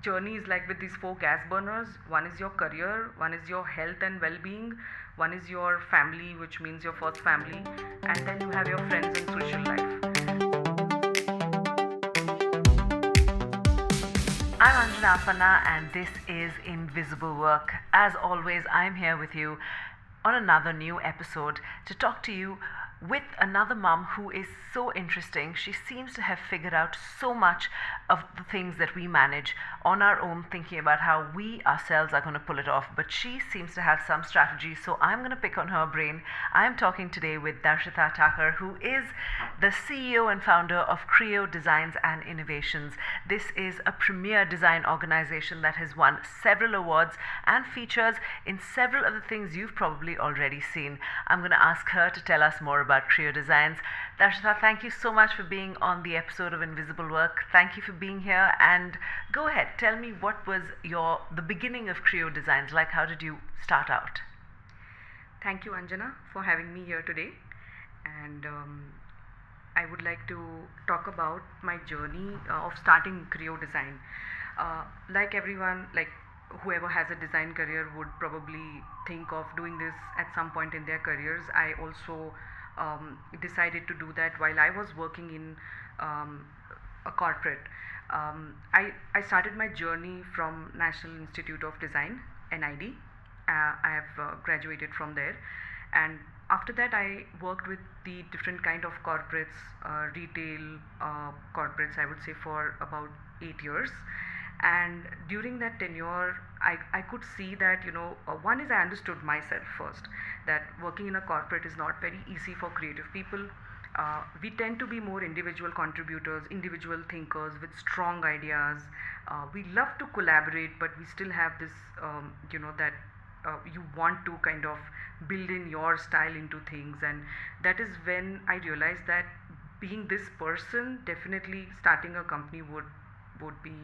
journey is like with these four gas burners. One is your career, one is your health and well-being, one is your family, which means your first family, and then you have your friends and social life. I'm Anjana Apanna, and this is Invisible Work. As always, I'm here with you on another new episode to talk to you with another mum who is so interesting. She seems to have figured out so much of the things that we manage on our own, thinking about how we ourselves are going to pull it off. But she seems to have some strategy, so I'm going to pick on her brain. I'm talking today with Darshita Thaker, who is the CEO and founder of Kreo Designs and Innovations. This is a premier design organization that has won several awards and features in several of the things you've probably already seen. I'm going to ask her to tell us more about Kreo Designs. Darshita, thank you so much for being on the episode of Invisible Work. Thank you for being here, and go ahead, tell me what was the beginning of Kreo Designs like. How did you start out? Thank you, Anjana, for having me here today. And I would like to talk about my journey of starting Kreo Design. Like everyone, like whoever has a design career would probably think of doing this at some point in their careers. I also decided to do that while I was working in a corporate. I started my journey from National Institute of Design, NID. I have graduated from there, and after that I worked with the different kind of corporates, retail corporates, I would say, for about 8 years. And during that tenure, I could see that, one is I understood myself first, that working in a corporate is not very easy for creative people. We tend to be more individual contributors, individual thinkers with strong ideas. We love to collaborate, but we still have this, that you want to kind of build in your style into things. And that is when I realized that being this person, definitely starting a company would be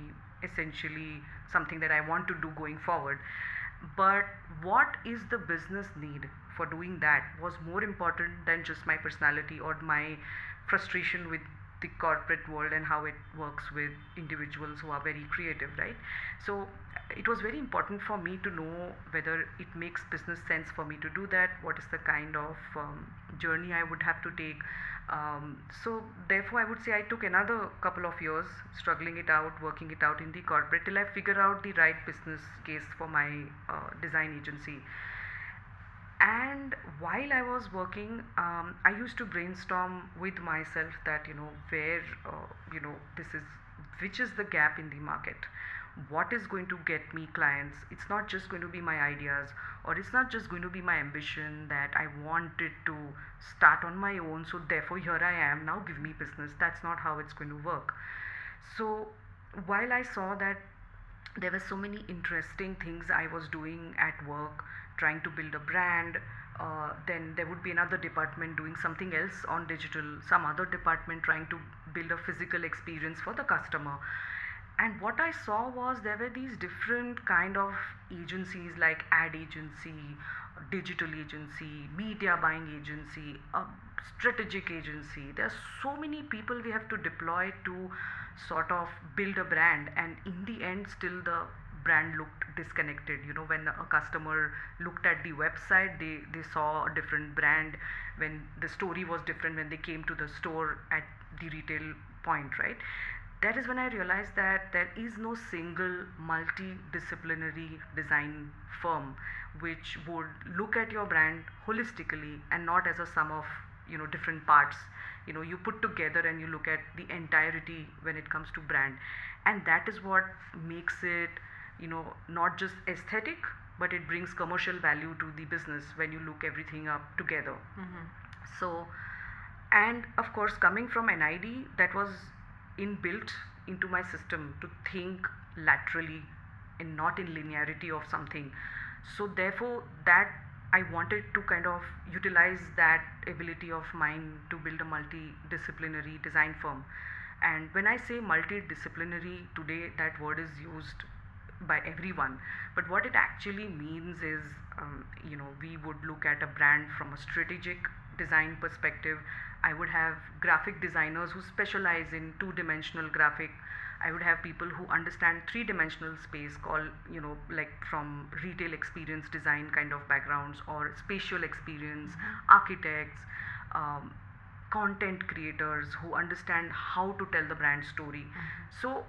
essentially something that I want to do going forward. But what is the business need for doing that was more important than just my personality or my frustration with the corporate world and how it works with individuals who are very creative, right? So it was very important for me to know whether it makes business sense for me to do that, what is the kind of journey I would have to take. So therefore I would say I took another couple of years struggling it out, working it out in the corporate, till I figure out the right business case for my design agency. And while I was working, I used to brainstorm with myself that, where this is, which is the gap in the market, what is going to get me clients. It's not just going to be my ideas, or it's not just going to be my ambition that I wanted to start on my own, so therefore here I am, now give me business. That's not how it's going to work. So while I saw that there were so many interesting things I was doing at work, trying to build a brand, then there would be another department doing something else on digital, some other department trying to build a physical experience for the customer. And what I saw was there were these different kind of agencies, like ad agency, digital agency, media buying agency, a strategic agency. There are so many people we have to deploy to sort of build a brand, and in the end still the brand looked disconnected. When a customer looked at the website, they saw a different brand. When the story was different when they came to the store at the retail point, right? That is when I realized that there is no single multidisciplinary design firm which would look at your brand holistically and not as a sum of different parts. You put together and you look at the entirety when it comes to brand, and that is what makes it not just aesthetic, but it brings commercial value to the business when you look everything up together. So, and of course, coming from NID, that was inbuilt into my system to think laterally and not in linearity of something. So therefore that I wanted to kind of utilize that ability of mine to build a multidisciplinary design firm. And when I say multidisciplinary today, that word is used by everyone, but what it actually means is, we would look at a brand from a strategic design perspective. I would have graphic designers who specialize in two-dimensional graphic I would have people who understand three-dimensional space, called, like from retail experience design kind of backgrounds, or spatial experience, architects, um, content creators who understand how to tell the brand story. So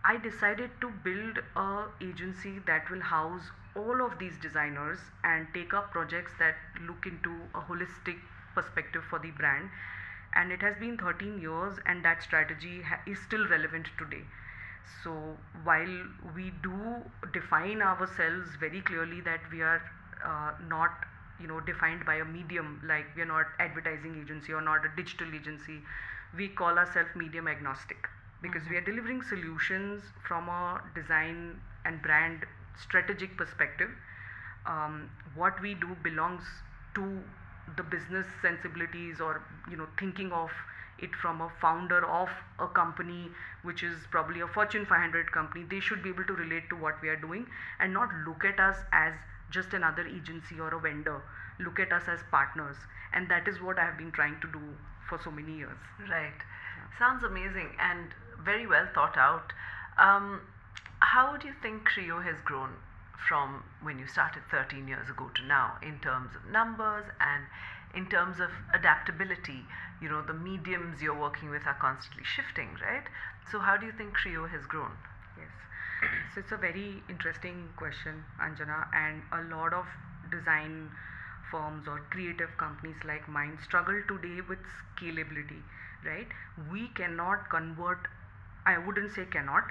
I decided to build a agency that will house all of these designers and take up projects that look into a holistic perspective for the brand. And it has been 13 years, and that strategy is still relevant today. So while we do define ourselves very clearly that we are not defined by a medium, like we are not advertising agency or not a digital agency, we call ourselves medium agnostic, because we are delivering solutions from a design and brand strategic perspective. What we do belongs to the business sensibilities, or thinking of it from a founder of a company which is probably a Fortune 500 company. They should be able to relate to what we are doing and not look at us as just another agency or a vendor. Look at us as partners, and that is what I have been trying to do for so many years. Right. Sounds amazing and very well thought out. Um, how do you think Creo has grown from when you started 13 years ago to now, in terms of numbers and in terms of adaptability? The mediums you're working with are constantly shifting, right? So, how do you think Creo has grown? Yes. So it's a very interesting question, Anjana, and a lot of design firms or creative companies like mine struggle today with scalability, right? We cannot convert, I wouldn't say cannot,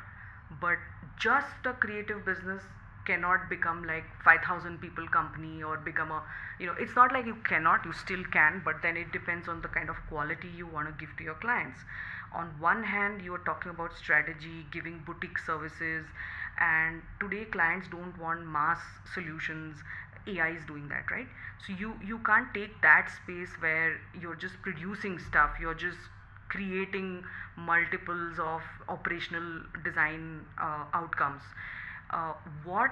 but just a creative business cannot become like 5,000 people company, or become a, it's not like you cannot, you still can, but then it depends on the kind of quality you want to give to your clients. On one hand, you are talking about strategy, giving boutique services, and today clients don't want mass solutions. AI is doing that, right? So you can't take that space where you're just producing stuff, you're just creating multiples of operational design outcomes. What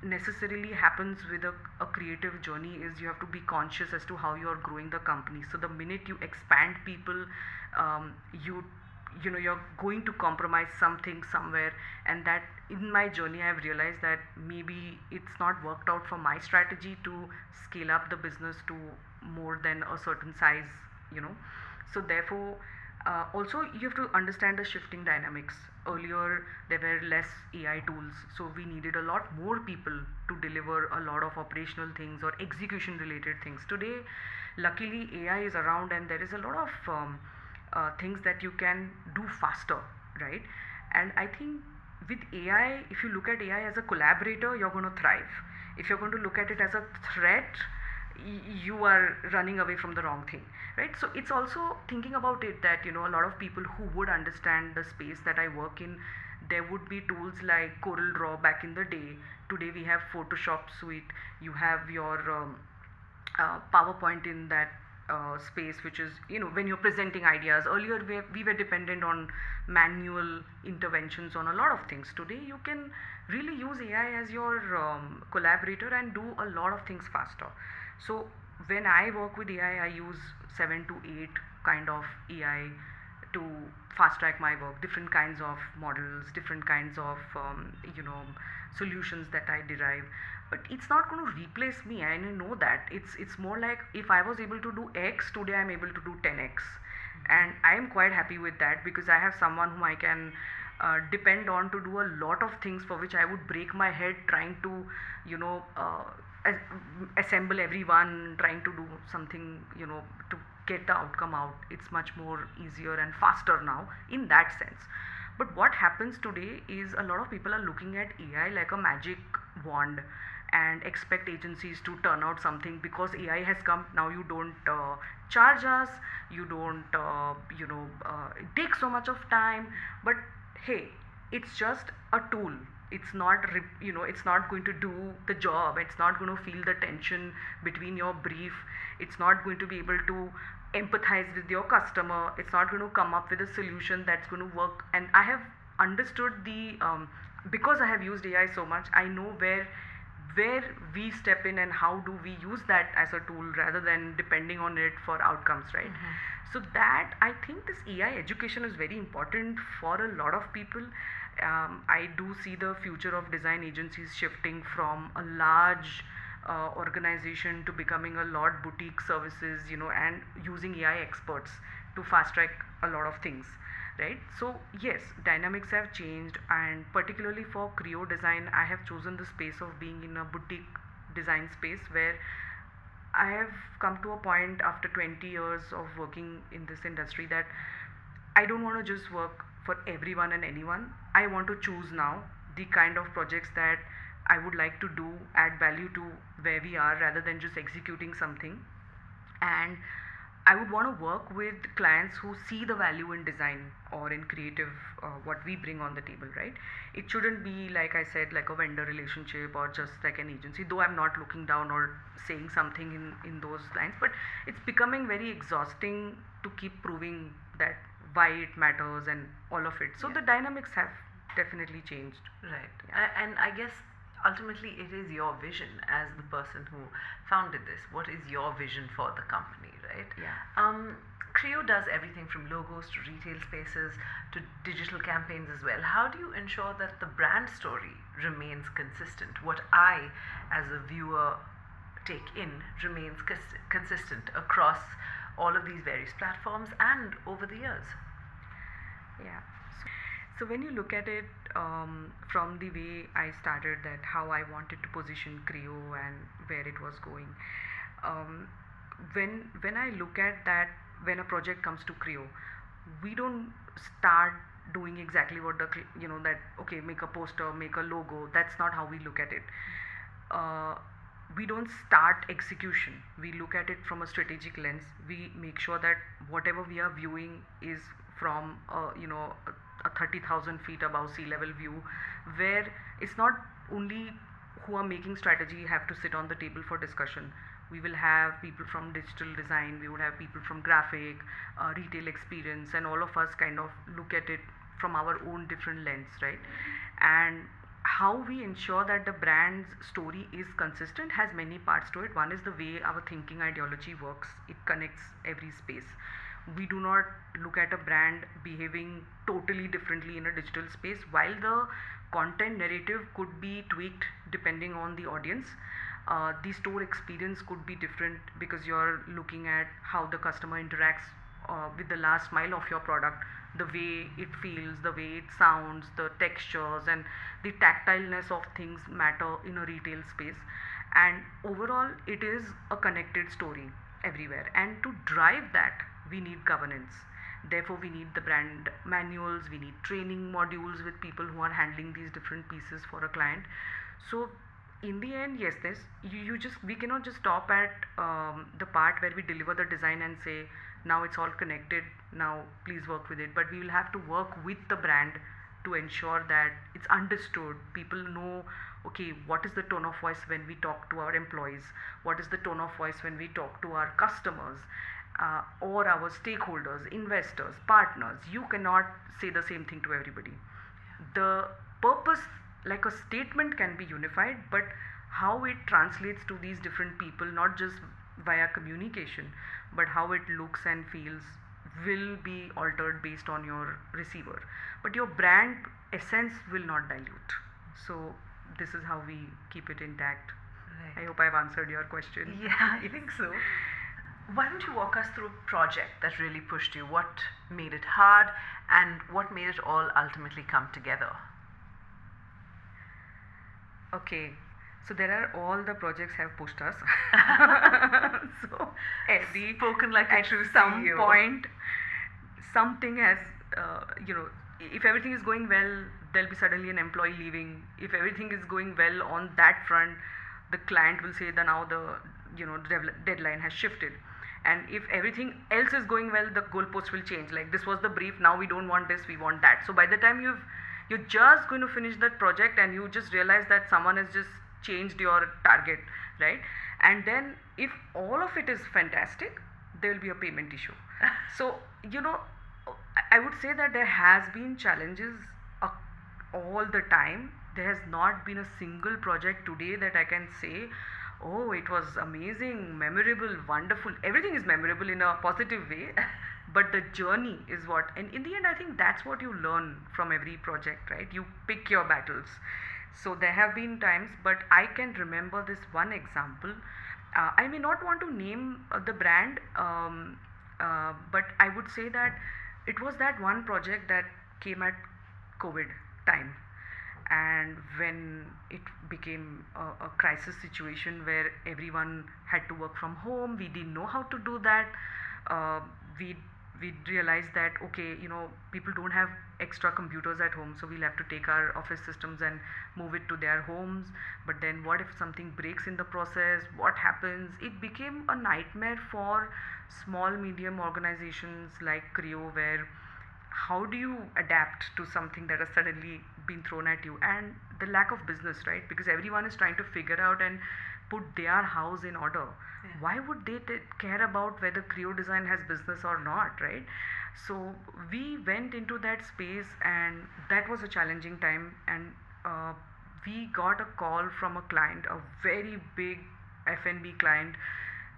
necessarily happens with a creative journey is you have to be conscious as to how you are growing the company. So the minute you expand people, um, you you're going to compromise something somewhere. And that, in my journey, I have realized that maybe it's not worked out for my strategy to scale up the business to more than a certain size, you know so therefore, also you have to understand the shifting dynamics. Earlier there were less AI tools, so we needed a lot more people to deliver a lot of operational things or execution related things. Today, luckily, AI is around, and there is a lot of things that you can do faster, right? And I think with AI, if you look at AI as a collaborator, you're going to thrive. If you're going to look at it as a threat, you are running away from the wrong thing, right? So it's also thinking about it that a lot of people who would understand the space that I work in, there would be tools like Corel Draw back in the day. Today we have Photoshop suite. You have your PowerPoint in that space, which is, when you're presenting ideas. Earlier we were dependent on manual interventions on a lot of things. Today you can really use AI as your collaborator and do a lot of things faster. So when I work with AI, I use 7 to 8 kind of AI to fast track my work. Different kinds of models, different kinds of solutions that I derive. But it's not going to replace me. I know that. It's more like, if I was able to do X, today I'm able to do 10X, and I am quite happy with that, because I have someone whom I can depend on to do a lot of things for which I would break my head trying to assemble everyone, trying to do something, to get the outcome out. It's much more easier and faster now in that sense. But what happens today is a lot of people are looking at AI like a magic wand and expect agencies to turn out something because AI has come. Now you don't charge us, you don't it takes so much of time. But hey, it's just a tool. It's not it's not going to do the job. It's not going to feel the tension between your brief. It's not going to be able to empathize with your customer. It's not going to come up with a solution that's going to work. And I have understood because I have used AI so much, I know where where we step in and how do we use that as a tool rather than depending on it for outcomes, right? So that, I think this AI education is very important for a lot of people. I do see the future of design agencies shifting from a large organization to becoming a lot boutique services, and using AI experts to fast track a lot of things, right? So yes, dynamics have changed, and particularly for Creo Design, I have chosen the space of being in a boutique design space where I have come to a point after 20 years of working in this industry that I don't want to just work for everyone and anyone. I want to choose now the kind of projects that I would like to do, add value to where we are rather than just executing something. And I would want to work with clients who see the value in design or in creative, what we bring on the table, right? It shouldn't be, like I said, like a vendor relationship or just like an agency, though I'm not looking down or saying something in those lines, but it's becoming very exhausting to keep proving that why it matters and all of it. So the dynamics have definitely changed. Right. And I guess ultimately it is your vision as the person who founded this. What is your vision for the company, right? Yeah. Creo does everything from logos to retail spaces to digital campaigns as well. How do you ensure that the brand story remains consistent? What I, as a viewer, take in remains consistent across all of these various platforms and over the years? Yeah. So when you look at it, from the way I started, that how I wanted to position Creo and where it was going, when I look at that, when a project comes to Creo, we don't start doing exactly what that, okay, make a poster, make a logo. That's not how we look at it. We don't start execution. We look at it from a strategic lens. We make sure that whatever we are viewing is from a 30,000 feet above sea level view, where it's not only who are making strategy have to sit on the table for discussion. We will have people from digital design, we would have people from graphic, retail experience, and all of us kind of look at it from our own different lens, right? And how we ensure that the brand's story is consistent has many parts to it. One is the way our thinking ideology works. It connects every space. We do not look at a brand behaving totally differently in a digital space. While the content narrative could be tweaked depending on the audience, the store experience could be different because you're looking at how the customer interacts with the last mile of your product, the way it feels, the way it sounds, the textures, and the tactileness of things matter in a retail space. And overall, it is a connected story everywhere. And to drive that, we need governance. Therefore, we need the brand manuals, we need training modules with people who are handling these different pieces for a client. So in the end, yes, we cannot just stop at the part where we deliver the design and say, now it's all connected, now please work with it. But we will have to work with the brand to ensure that it's understood. People know, okay, what is the tone of voice when we talk to our employees, what is the tone of voice when we talk to our customers, or our stakeholders, investors, partners. You cannot say the same thing to everybody. The purpose, like a statement, can be unified, but how it translates to these different people, not just via communication, but how it looks and feels, will be altered based on your receiver. But your brand essence will not dilute. So this is how we keep it intact. Right. I hope I've answered your question. Yeah, I think so. Why don't you walk us through a project that really pushed you? What made it hard and what made it all ultimately come together? Okay, so there are all the projects have pushed us. So Spoken like a at true some CEO. point, something has, if everything is going well, there'll be suddenly an employee leaving. If everything is going well on that front, the client will say that now the deadline has shifted. And if everything else is going well, the goalpost will change. Like, this was the brief, now we don't want this, we want that. So by the time you're just going to finish that project and you just realize that someone has just changed your target, right? And then if all of it is fantastic, there will be a payment issue. So I would say that there has been challenges all the time. There has not been a single project today that I can say, oh, it was amazing, memorable, wonderful. Everything is memorable in a positive way, but the journey is what, and in the end, I think that's what you learn from every project, right? You pick your battles. So there have been times, but I can remember this one example. I may not want to name the brand, but I would say that it was that one project that came at COVID time, and when it became a crisis situation where everyone had to work from home, we didn't know how to do that. uh, we we realized that, okay, people don't have extra computers at home, so we'll have to take our office systems and move it to their homes. But then what if something breaks in the process? What happens? It became a nightmare for small medium organizations like Creo, where how do you adapt to something that has suddenly been thrown at you, and the lack of business, right? Because everyone is trying to figure out and put their house in order. Yeah. Why would they care about whether Creo Design has business or not, right? So we went into that space, and that was a challenging time. And uh, we got a call from a client, a very big F&B client,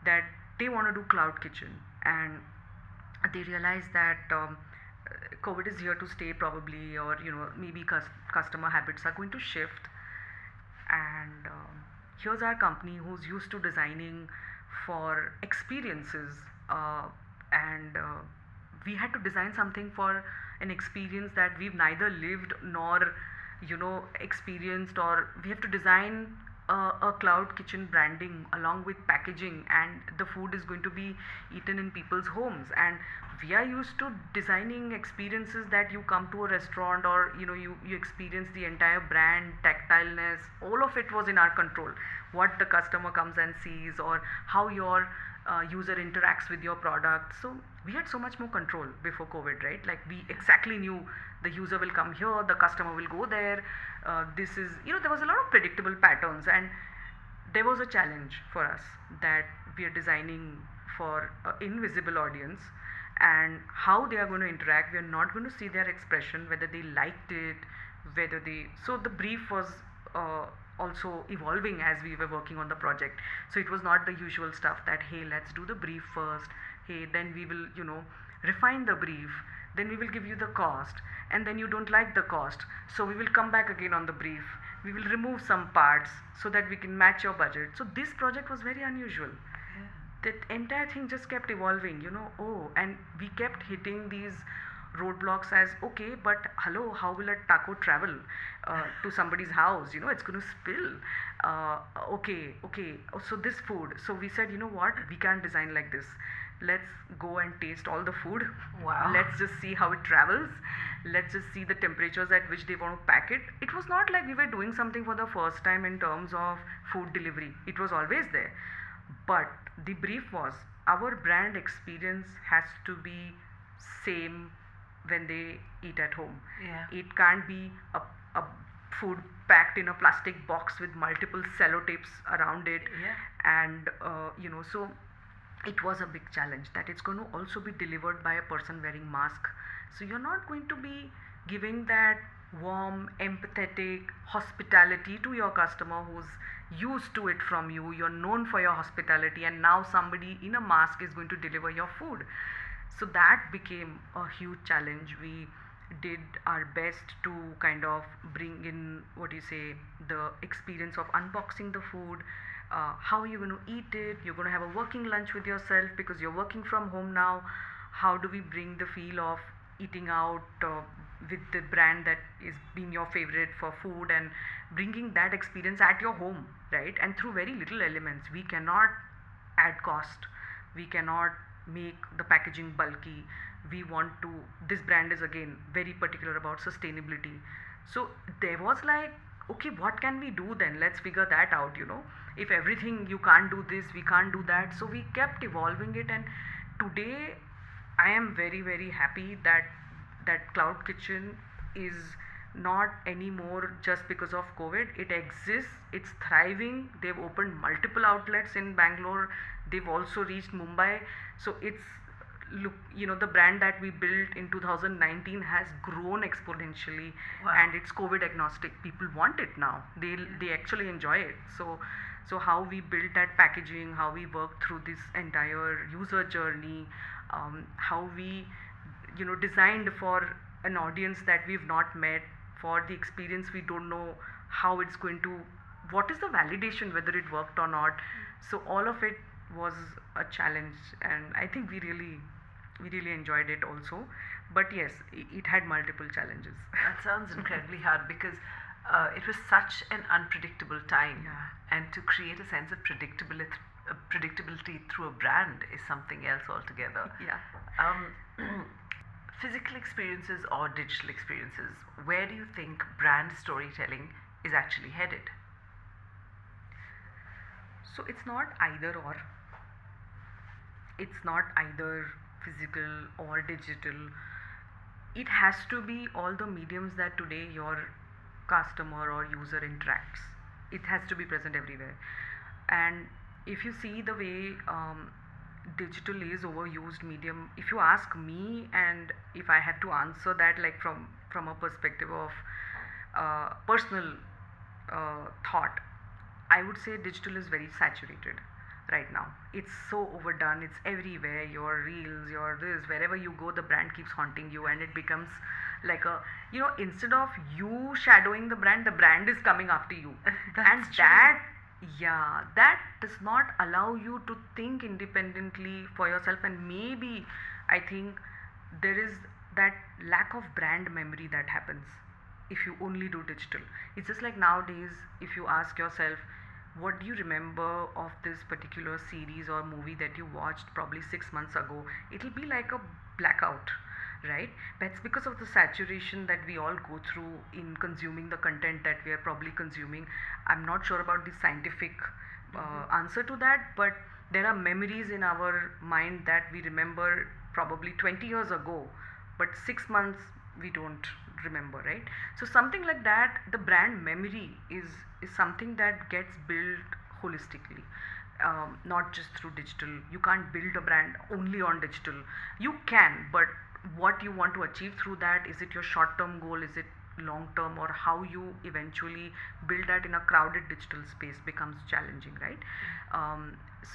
that they want to do cloud kitchen, and they realize that COVID is here to stay probably, or maybe customer habits are going to shift. And here's our company who's used to designing for experiences, and we had to design something for an experience that we've neither lived nor experienced, or we have to design a cloud kitchen branding along with packaging, and the food is going to be eaten in people's homes. And we are used to designing experiences that you come to a restaurant, or you experience the entire brand tactileness. All of it was in our control, what the customer comes and sees, or how your user interacts with your product. So we had so much more control before COVID, right? Like, we exactly knew the user will come here, the customer will go there. This is, there was a lot of predictable patterns, and there was a challenge for us that we are designing for an invisible audience, and how they are going to interact. We are not going to see their expression, whether they liked it, whether they. So the brief was also evolving as we were working on the project. So it was not the usual stuff that, hey, let's do the brief first, hey, then we will, refine the brief, then we will give you the cost, and then you don't like the cost, so we will come back again on the brief, we will remove some parts so that we can match your budget. So this project was very unusual. Yeah. That entire thing just kept evolving, and we kept hitting these roadblocks as, okay, but hello, how will a taco travel to somebody's house? It's going to spill. Okay, so this food. So we said, what, we can't design like this. Let's go and taste all the food. Wow. Let's just see how it travels. Let's just see the temperatures at which they want to pack it. It was not like we were doing something for the first time in terms of food delivery. It was always there. But the brief was, our brand experience has to be same when they eat at home. Yeah. It can't be a food packed in a plastic box with multiple sellotapes around it. Yeah. And so it was a big challenge that it's going to also be delivered by a person wearing mask. So you're not going to be giving that warm, empathetic hospitality to your customer who's used to it from you. You're known for your hospitality, and now somebody in a mask is going to deliver your food. So that became a huge challenge. We did our best to kind of bring in, what do you say, the experience of unboxing the food. How are you going to eat it? You're going to have a working lunch with yourself because you're working from home now. How do we bring the feel of eating out with the brand that is being your favorite for food, and bringing that experience at your home, right? And through very little elements. We cannot add cost. We cannot make the packaging bulky. We want to, this brand is again very particular about sustainability. So there was like, okay, what can we do then? Let's figure that out. If everything, you can't do this, we can't do that. So we kept evolving it, and today I am very, very happy that cloud kitchen is not anymore just because of COVID. It exists, it's thriving. They've opened multiple outlets in Bangalore. They've also reached Mumbai. So it's look, the brand that we built in 2019 has grown exponentially, Wow. and it's COVID agnostic. People want it now. They actually enjoy it. So how we built that packaging, how we worked through this entire user journey, how we designed for an audience that we've not met, for the experience we don't know how it's going to, what is the validation whether it worked or not. So all of it was a challenge, and I think we really enjoyed it also. But yes, it had multiple challenges. That sounds incredibly hard because it was such an unpredictable time, Yeah. and to create a sense of predictability through a brand is something else altogether. Yeah. Um, physical experiences or digital experiences, where do you think brand storytelling is actually headed? So it's not either or. It's not either physical or digital. It has to be all the mediums that today your customer or user interacts. It has to be present everywhere. And if you see the way digital is overused medium, if you ask me, and if I had to answer that, like from a perspective of personal thought, I would say digital is very saturated right now. It's so overdone, it's everywhere. Your reels, your this, wherever you go, the brand keeps haunting you, and it becomes like a, instead of you shadowing the brand is coming after you. And That's true. that, yeah, that does not allow you to think independently for yourself. And maybe I think there is that lack of brand memory that happens if you only do digital. It's just like nowadays, if you ask yourself, what do you remember of this particular series or movie that you watched probably 6 months ago? It'll be like a blackout, right? That's because of the saturation that we all go through in consuming the content that we are probably consuming. I'm not sure about the scientific answer to that, but there are memories in our mind that we remember probably 20 years ago, but 6 months we don't remember, right? So something like that, the brand memory is something that gets built holistically, not just through digital. You can't build a brand only on digital. You can, but what you want to achieve through that, is it your short term goal, is it long term, or how you eventually build that in a crowded digital space becomes challenging, right?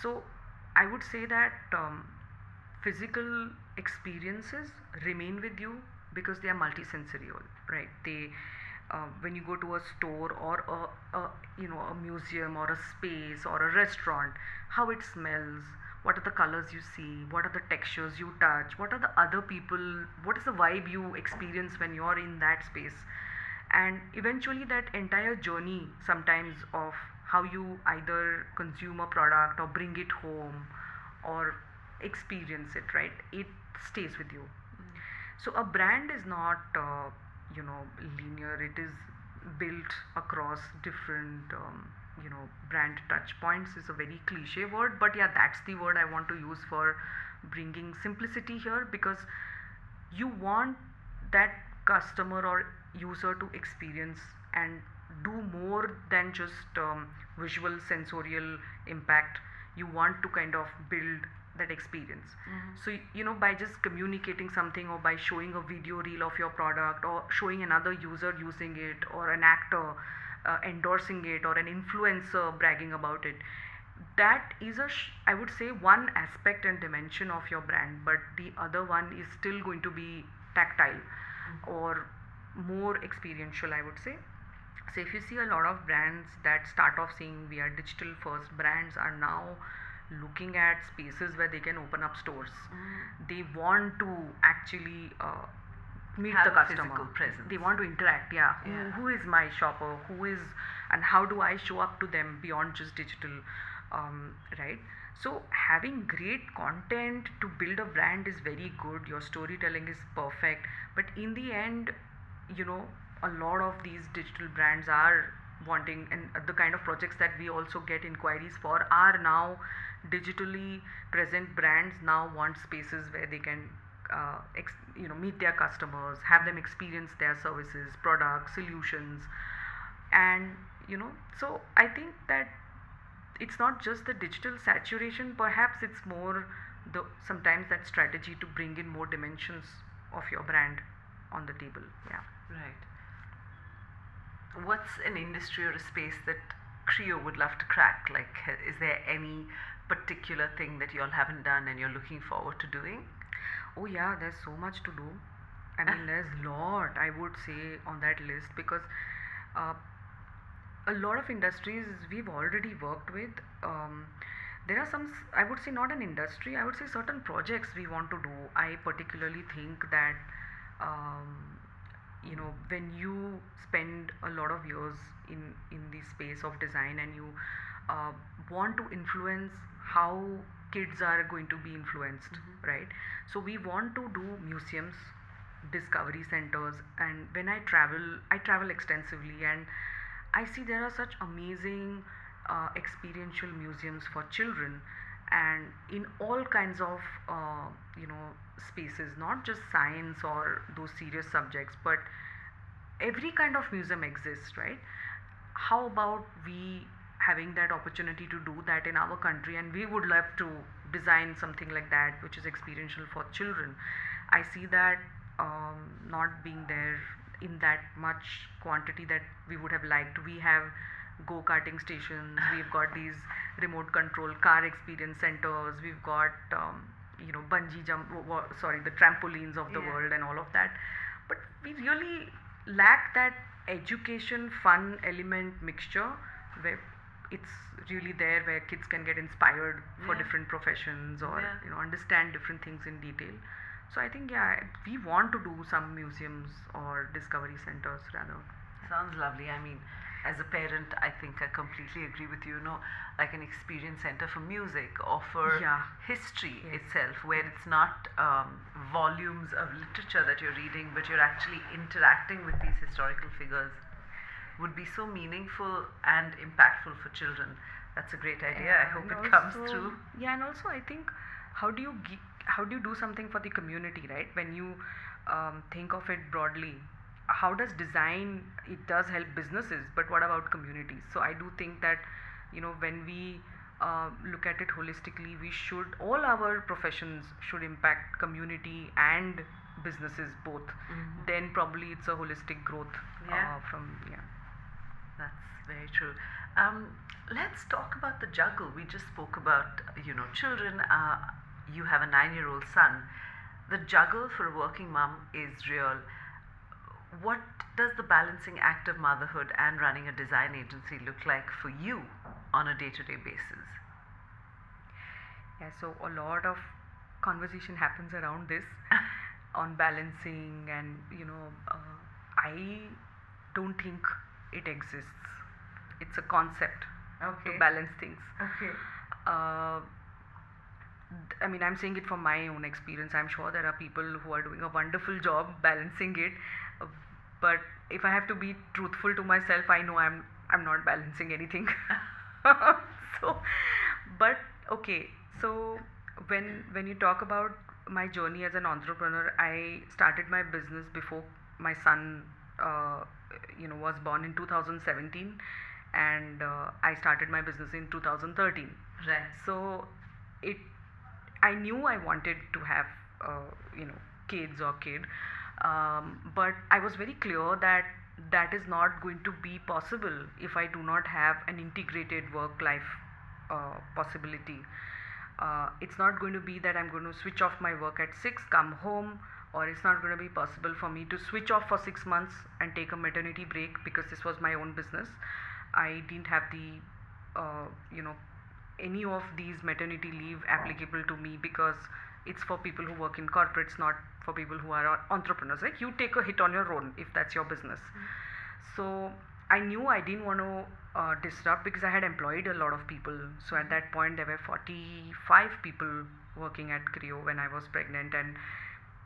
So I would say that physical experiences remain with you because they are multisensorial, right? They when you go to a store or a museum or a space or a restaurant, how it smells, what are the colors you see, what are the textures you touch, what are the other people, what is the vibe you experience when you're in that space. And eventually that entire journey sometimes of how you either consume a product or bring it home or experience it, right, it stays with you. So a brand is not linear. It is built across different brand touch points is a very cliche word, but yeah, that's the word I want to use for bringing simplicity here, because you want that customer or user to experience and do more than just visual sensorial impact. You want to kind of build that experience. So by just communicating something, or by showing a video reel of your product, or showing another user using it, or an actor endorsing it, or an influencer bragging about it, that is I would say one aspect and dimension of your brand, but the other one is still going to be tactile or more experiential, I would say. So if you see a lot of brands that start off saying we are digital first brands are now looking at spaces where they can open up stores. They want to actually meet Have the a customer. physical presence. They want to interact. Yeah. Yeah. Who is my shopper? Who is, and how do I show up to them beyond just digital? Right. So having great content to build a brand is very good. Your storytelling is perfect, but in the end, you know, a lot of these digital brands are wanting, and the kind of projects that we also get inquiries for are now digitally present brands now want spaces where they can meet their customers, have them experience their services, products, solutions. And so I think that it's not just the digital saturation, perhaps it's more sometimes that strategy to bring in more dimensions of your brand on the table. Yeah. Right. What's an industry or a space that Creo would love to crack? Like, is there any particular thing that you all haven't done and you're looking forward to doing? Oh yeah, there's so much to do. I mean, there's lot I would say on that list, because uh, a lot of industries we've already worked with. There are some, I would say not an industry, I would say certain projects we want to do. I particularly think that, um, when you spend a lot of years in the space of design, and you uh, want to influence how kids are going to be influenced, right? So we want to do museums, discovery centers, and when I travel extensively, and I see there are such amazing experiential museums for children, and in all kinds of you know spaces, not just science or those serious subjects, but every kind of museum exists, right? How about we having that opportunity to do that in our country, and we would love to design something like that which is experiential for children. I see that not being there in that much quantity that we would have liked. We have go-karting stations, we've got these remote control car experience centers, we've got bungee jump, sorry, the trampolines of the Yeah. world and all of that, but we really lack that education fun element mixture, where it's really there, where kids can get inspired for Yeah. different professions, or Yeah. understand different things in detail. So I think, yeah, we want to do some museums or discovery centers rather. Sounds lovely. I mean, as a parent, I think I completely agree with you. Like an experience center for music or for Yeah. history Yes. itself, where it's not volumes of literature that you're reading, but you're actually interacting with these historical figures, would be so meaningful and impactful for children. That's a great idea. I hope And it comes also- through. Yeah, and also I think, how do you do something for the community, right? When you think of it broadly, how does design, it does help businesses, but what about communities? So I do think that when we look at it holistically, we should, all our professions should impact community and businesses both. Then probably it's a holistic growth. Yeah. From yeah. That's very true. Let's talk about the juggle. We just spoke about, children. You have a 9-year-old son. The juggle for a working mom is real. What does the balancing act of motherhood and running a design agency look like for you on a day-to-day basis? Yeah, so a lot of conversation happens around this on balancing, and I don't think it exists. It's a concept to balance things. Okay. Uh, I mean, I'm saying it from my own experience. I'm sure there are people who are doing a wonderful job balancing it, uh, but if I have to be truthful to myself, I know I'm not balancing anything. So, but okay. So when you talk about my journey as an entrepreneur, I started my business before my son, was born in 2017, and I started my business in 2013. Right. So it I knew I wanted to have kids or kid, but I was very clear that that is not going to be possible if I do not have an integrated work life possibility. It's not going to be that I'm going to switch off my work at 6, come home, or it's not going to be possible for me to switch off for 6 months and take a maternity break, because this was my own business. I didn't have the any of these maternity leave applicable to me, because it's for people who work in corporates, not for people who are entrepreneurs. Like, you take a hit on your own if that's your business. So I knew I didn't want to disrupt, because I had employed a lot of people. So at that point there were 45 people working at Creo when I was pregnant, and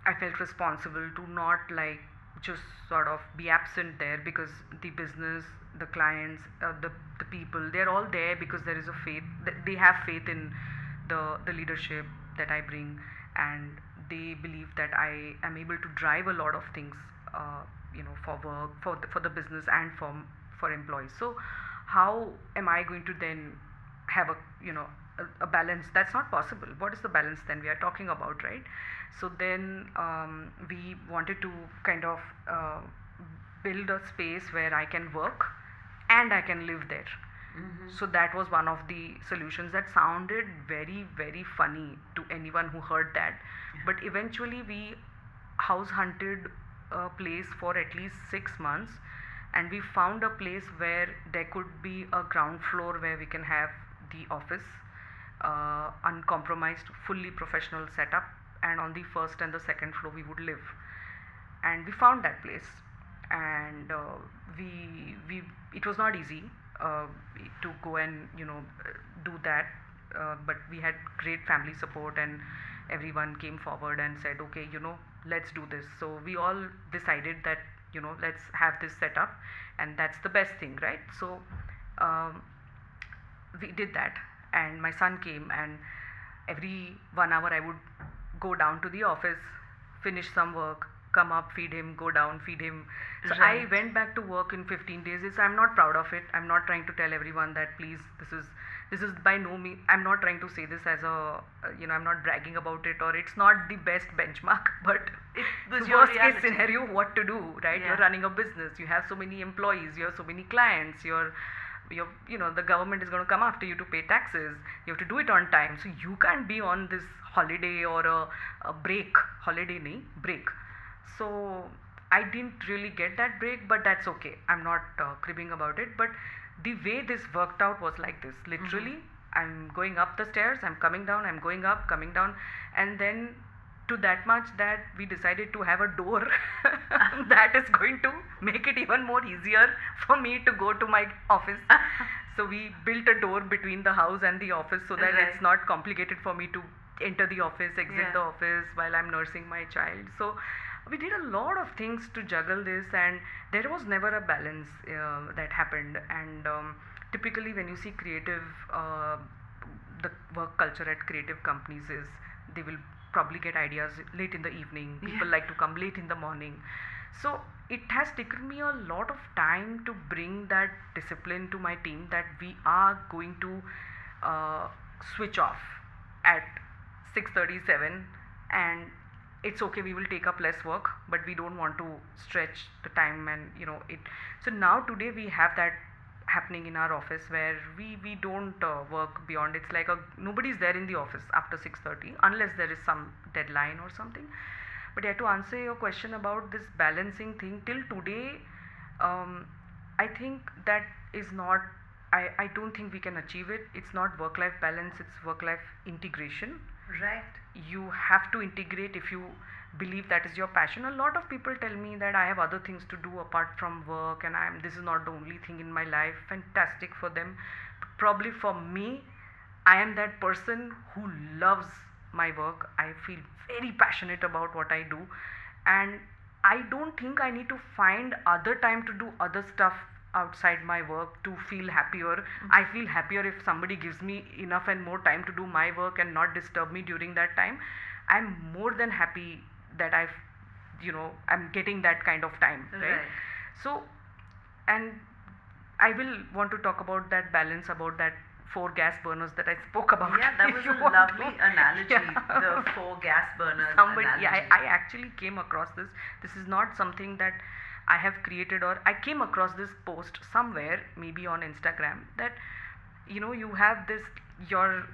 I felt responsible to not like just sort of be absent there, because the business, the clients, the people, they're all there because there is a faith. They have faith in the leadership that I bring, and they believe that I am able to drive a lot of things, for work, for the business, and for employees. So how am I going to then have a a balance. That's not possible. What is the balance then we are talking about, right? So then we wanted to kind of build a space where I can work and I can live there. So that was one of the solutions that sounded very, very funny to anyone who heard that. But eventually, we house hunted a place for at least 6 months, and we found a place where there could be a ground floor where we can have the office, uncompromised, fully professional setup, and on the first and the second floor we would live. And we found that place, and we it was not easy uh, to go and do that, but we had great family support, and everyone came forward and said, okay, let's do this. So we all decided that let's have this set up, and that's the best thing, right? So um, we did that, and my son came, and every 1 hour I would go down to the office, finish some work, come up, feed him, go down, feed him. So I Right. went back to work in 15 days. I'm not proud of it. I'm not trying to tell everyone that, please, this is by no means, I'm not trying to say this as a I'm not bragging about it, or it's not the best benchmark, but It was the your worst case reality. scenario, what to do, right? Yeah. You're running a business, you have so many employees, you have so many clients, the government is going to come after you to pay taxes, you have to do it on time, so you can't be on this holiday or a break, holiday nahi, break. So I didn't really get that break, but that's okay. I'm not cribbing about it, but the way this worked out was like this, literally. I'm going up the stairs, I'm coming down, I'm going up, coming down, and then to that much that we decided to have a door that is going to make it even more easier for me to go to my office. So we built a door between the house and the office so that Right. it's not complicated for me to enter the office, exit Yeah. the office while I'm nursing my child. So we did a lot of things to juggle this, and there was never a balance that happened. And typically when you see creative the work culture at creative companies is they will probably get ideas late in the evening, people Yeah. like to come late in the morning. So it has taken me a lot of time to bring that discipline to my team, that we are going to uh, switch off at 6:37, and it's okay, we will take up less work, but we don't want to stretch the time, and it. So now today we have that happening in our office where we don't work beyond, it's like nobody's there in the office after 6:30 unless there is some deadline or something. But yeah, to answer your question about this balancing thing, till today, I think that is not, I don't think we can achieve it. It's not work life balance, it's work life integration. Right. You have to integrate if you believe that is your passion. A lot of people tell me that I have other things to do apart from work, and this is not the only thing in my life. Fantastic for them. Probably for me, I am that person who loves my work. I feel very passionate about what I do, and I don't think I need to find other time to do other stuff outside my work to feel happier. I feel happier if somebody gives me enough and more time to do my work and not disturb me during that time. I'm more than happy that I'm getting that kind of time, right? Right. So, and I will want to talk about that balance, about that 4 gas burners that I spoke about. Yeah, that if was you a want lovely to. analogy. Yeah. The 4 gas burners Somebody, analogy. yeah, I actually came across this. This is not something that I have created, or I came across this post somewhere, maybe on Instagram, that you have this, your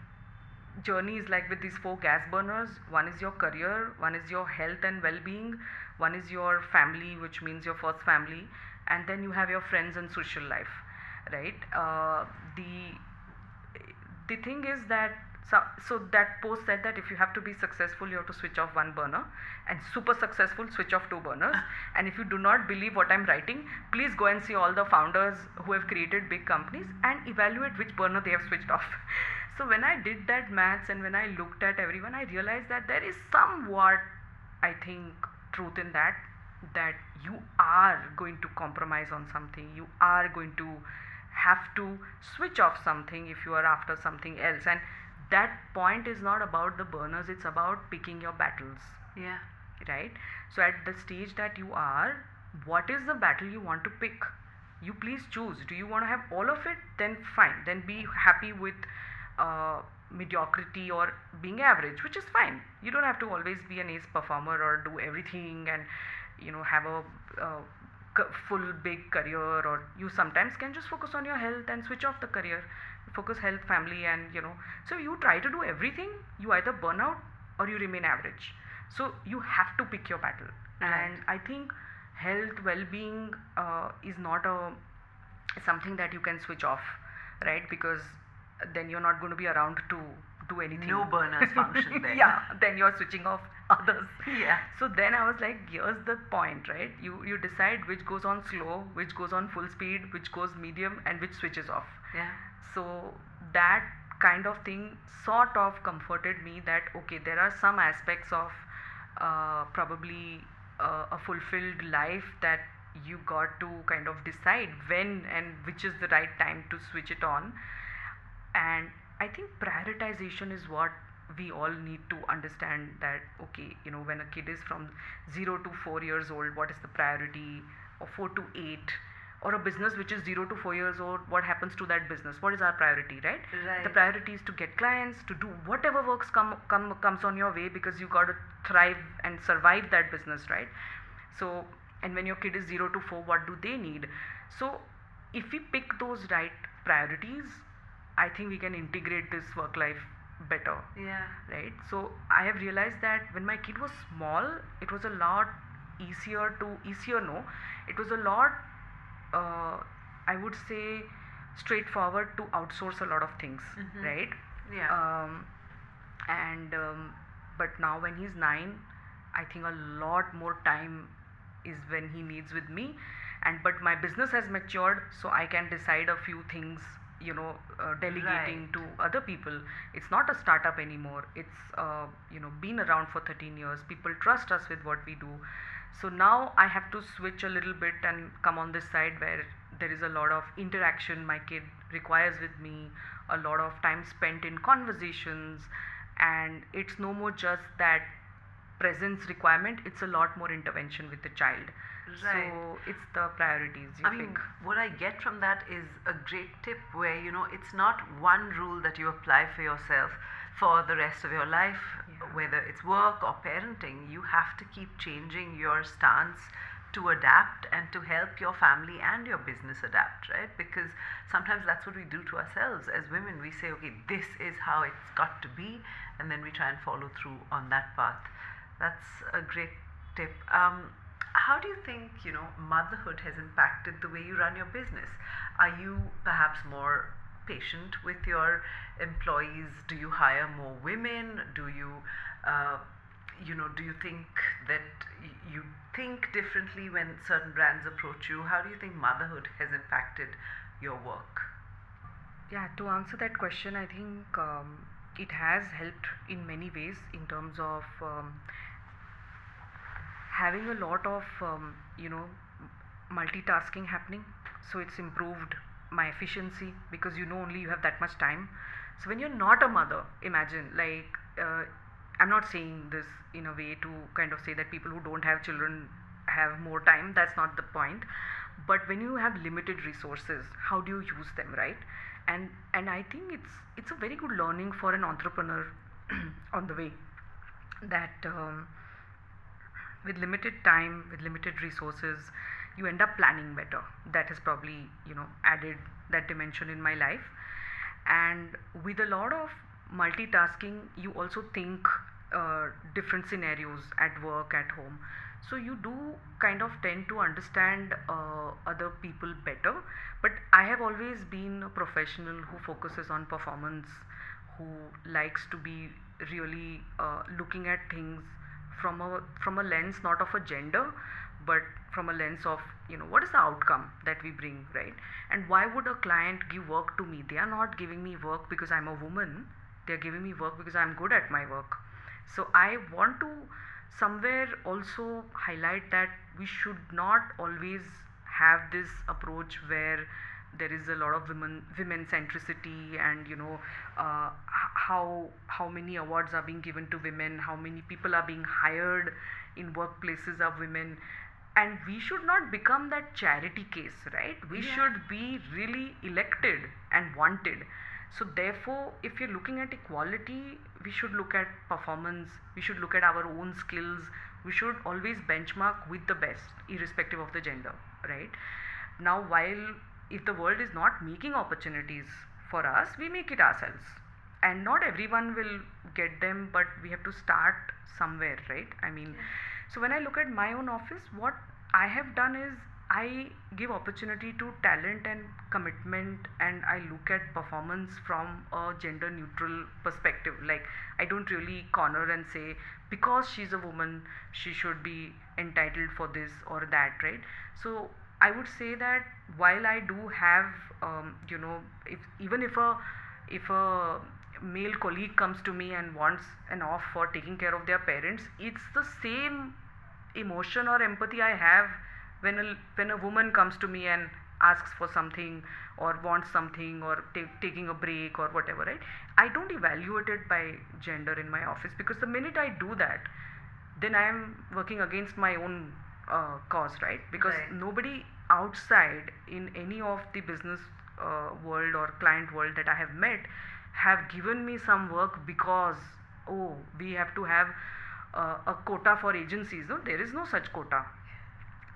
journey is like with these 4 gas burners. One is your career, one is your health and well-being, one is your family, which means your first family, and then you have your friends and social life, right? The thing is that, so that post said that if you have to be successful, you have to switch off one burner, and super successful, switch off 2 burners. And if you do not believe what I'm writing, please go and see all the founders who have created big companies and evaluate which burner they have switched off. So when I did that maths and when I looked at everyone, I realized that there is somewhat, I think, truth in that, that you are going to compromise on something, you are going to have to switch off something if you are after something else. And that point is not about the burners, it's about picking your battles, Yeah. right? So at the stage that you are, what is the battle you want to pick? You please choose. Do you want to have all of it? Then fine. Then be happy with uh, mediocrity or being average, which is fine. You don't have to always be an ace performer or do everything and have a full big career. Or you sometimes can just focus on your health and switch off the career. Focus health, family, and So you try to do everything. You either burn out or you remain average. So you have to pick your battle. Right. And I think health, well-being is not a something that you can switch off, right? Because then you're not going to be around to do anything. No burners function then. Yeah, then you're switching off others. Yeah. So then I was like, here's the point, right? You decide which goes on slow, which goes on full speed, which goes medium, and which switches off. Yeah. So that kind of thing sort of comforted me that okay, there are some aspects of probably a fulfilled life that you got to kind of decide when and which is the right time to switch it on. And I think prioritization is what we all need to understand, that okay, when a kid is from 0 to 4 years old, what is the priority, or 4 to 8, or a business which is 0 to 4 years old, what happens to that business, what is our priority, right? Right. The priority is to get clients, to do whatever works comes on your way, because you got to thrive and survive that business, right? So, and when your kid is 0 to 4, what do they need? So if we pick those right priorities, I think we can integrate this work life better. Yeah. Right? So I have realized that when my kid was small, it was a lot it was a lot, I would say, straightforward to outsource a lot of things, right? Yeah. And but now when he's 9, I think a lot more time is when he needs with me. And but my business has matured, so I can decide a few things, delegating Right. to other people. It's not a startup anymore. It's been around for 13 years. People trust us with what we do. So now I have to switch a little bit and come on this side where there is a lot of interaction my kid requires with me, a lot of time spent in conversations, and it's no more just that presence requirement, it's a lot more intervention with the child. Right. So it's the priorities you I pick. mean, what I get from that is a great tip where, it's not one rule that you apply for yourself for the rest of your life, Yeah. whether it's work or parenting. You have to keep changing your stance to adapt and to help your family and your business adapt, right? Because sometimes that's what we do to ourselves as women. We say, okay, this is how it's got to be, and then we try and follow through on that path. That's a great tip. How do you think, motherhood has impacted the way you run your business? Are you perhaps more patient with your employees? Do you hire more women? Do you, do you think that you think differently when certain brands approach you? How do you think motherhood has impacted your work? Yeah, to answer that question, I think it has helped in many ways in terms of having a lot of multitasking happening. So it's improved my efficiency, because only you have that much time. So when you're not a mother, imagine, like I'm not saying this in a way to kind of say that people who don't have children have more time. That's not the point. But when you have limited resources, how do you use them, right? And I think it's a very good learning for an entrepreneur on the way, that with limited time, with limited resources, you end up planning better. That has probably added that dimension in my life. And with a lot of multitasking, you also think different scenarios at work, at home. So you do kind of tend to understand other people better. But I have always been a professional who focuses on performance, who likes to be really looking at things from a lens not of a gender, but from a lens of what is the outcome that we bring, right? And why would a client give work to me? They are not giving me work because I'm a woman. They are giving me work because I'm good at my work. So I want to somewhere also highlight that we should not always have this approach where there is a lot of women centricity, and how many awards are being given to women, how many people are being hired in workplaces of women. And we should not become that charity case, right? We Yeah. should be really elected and wanted. So therefore, if you're looking at equality, we should look at performance, we should look at our own skills, we should always benchmark with the best irrespective of the gender, right? Now, while if the world is not making opportunities for us, we make it ourselves, and not everyone will get them, but we have to start somewhere, right? I mean, so when I look at my own office, what I have done is I give opportunity to talent and commitment, and I look at performance from a gender neutral perspective. Like, I don't really corner and say because she's a woman she should be entitled for this or that, right? So I would say that while I do have, if even if a male colleague comes to me and wants an off for taking care of their parents, it's the same emotion or empathy I have when a woman comes to me and asks for something or wants something or taking a break or whatever, right? I don't evaluate it by gender in my office, because the minute I do that, then I am working against my own cause, right? Because Right. nobody outside in any of the business world or client world that I have met have given me some work because, oh, we have to have a quota for agencies. No, there is no such quota,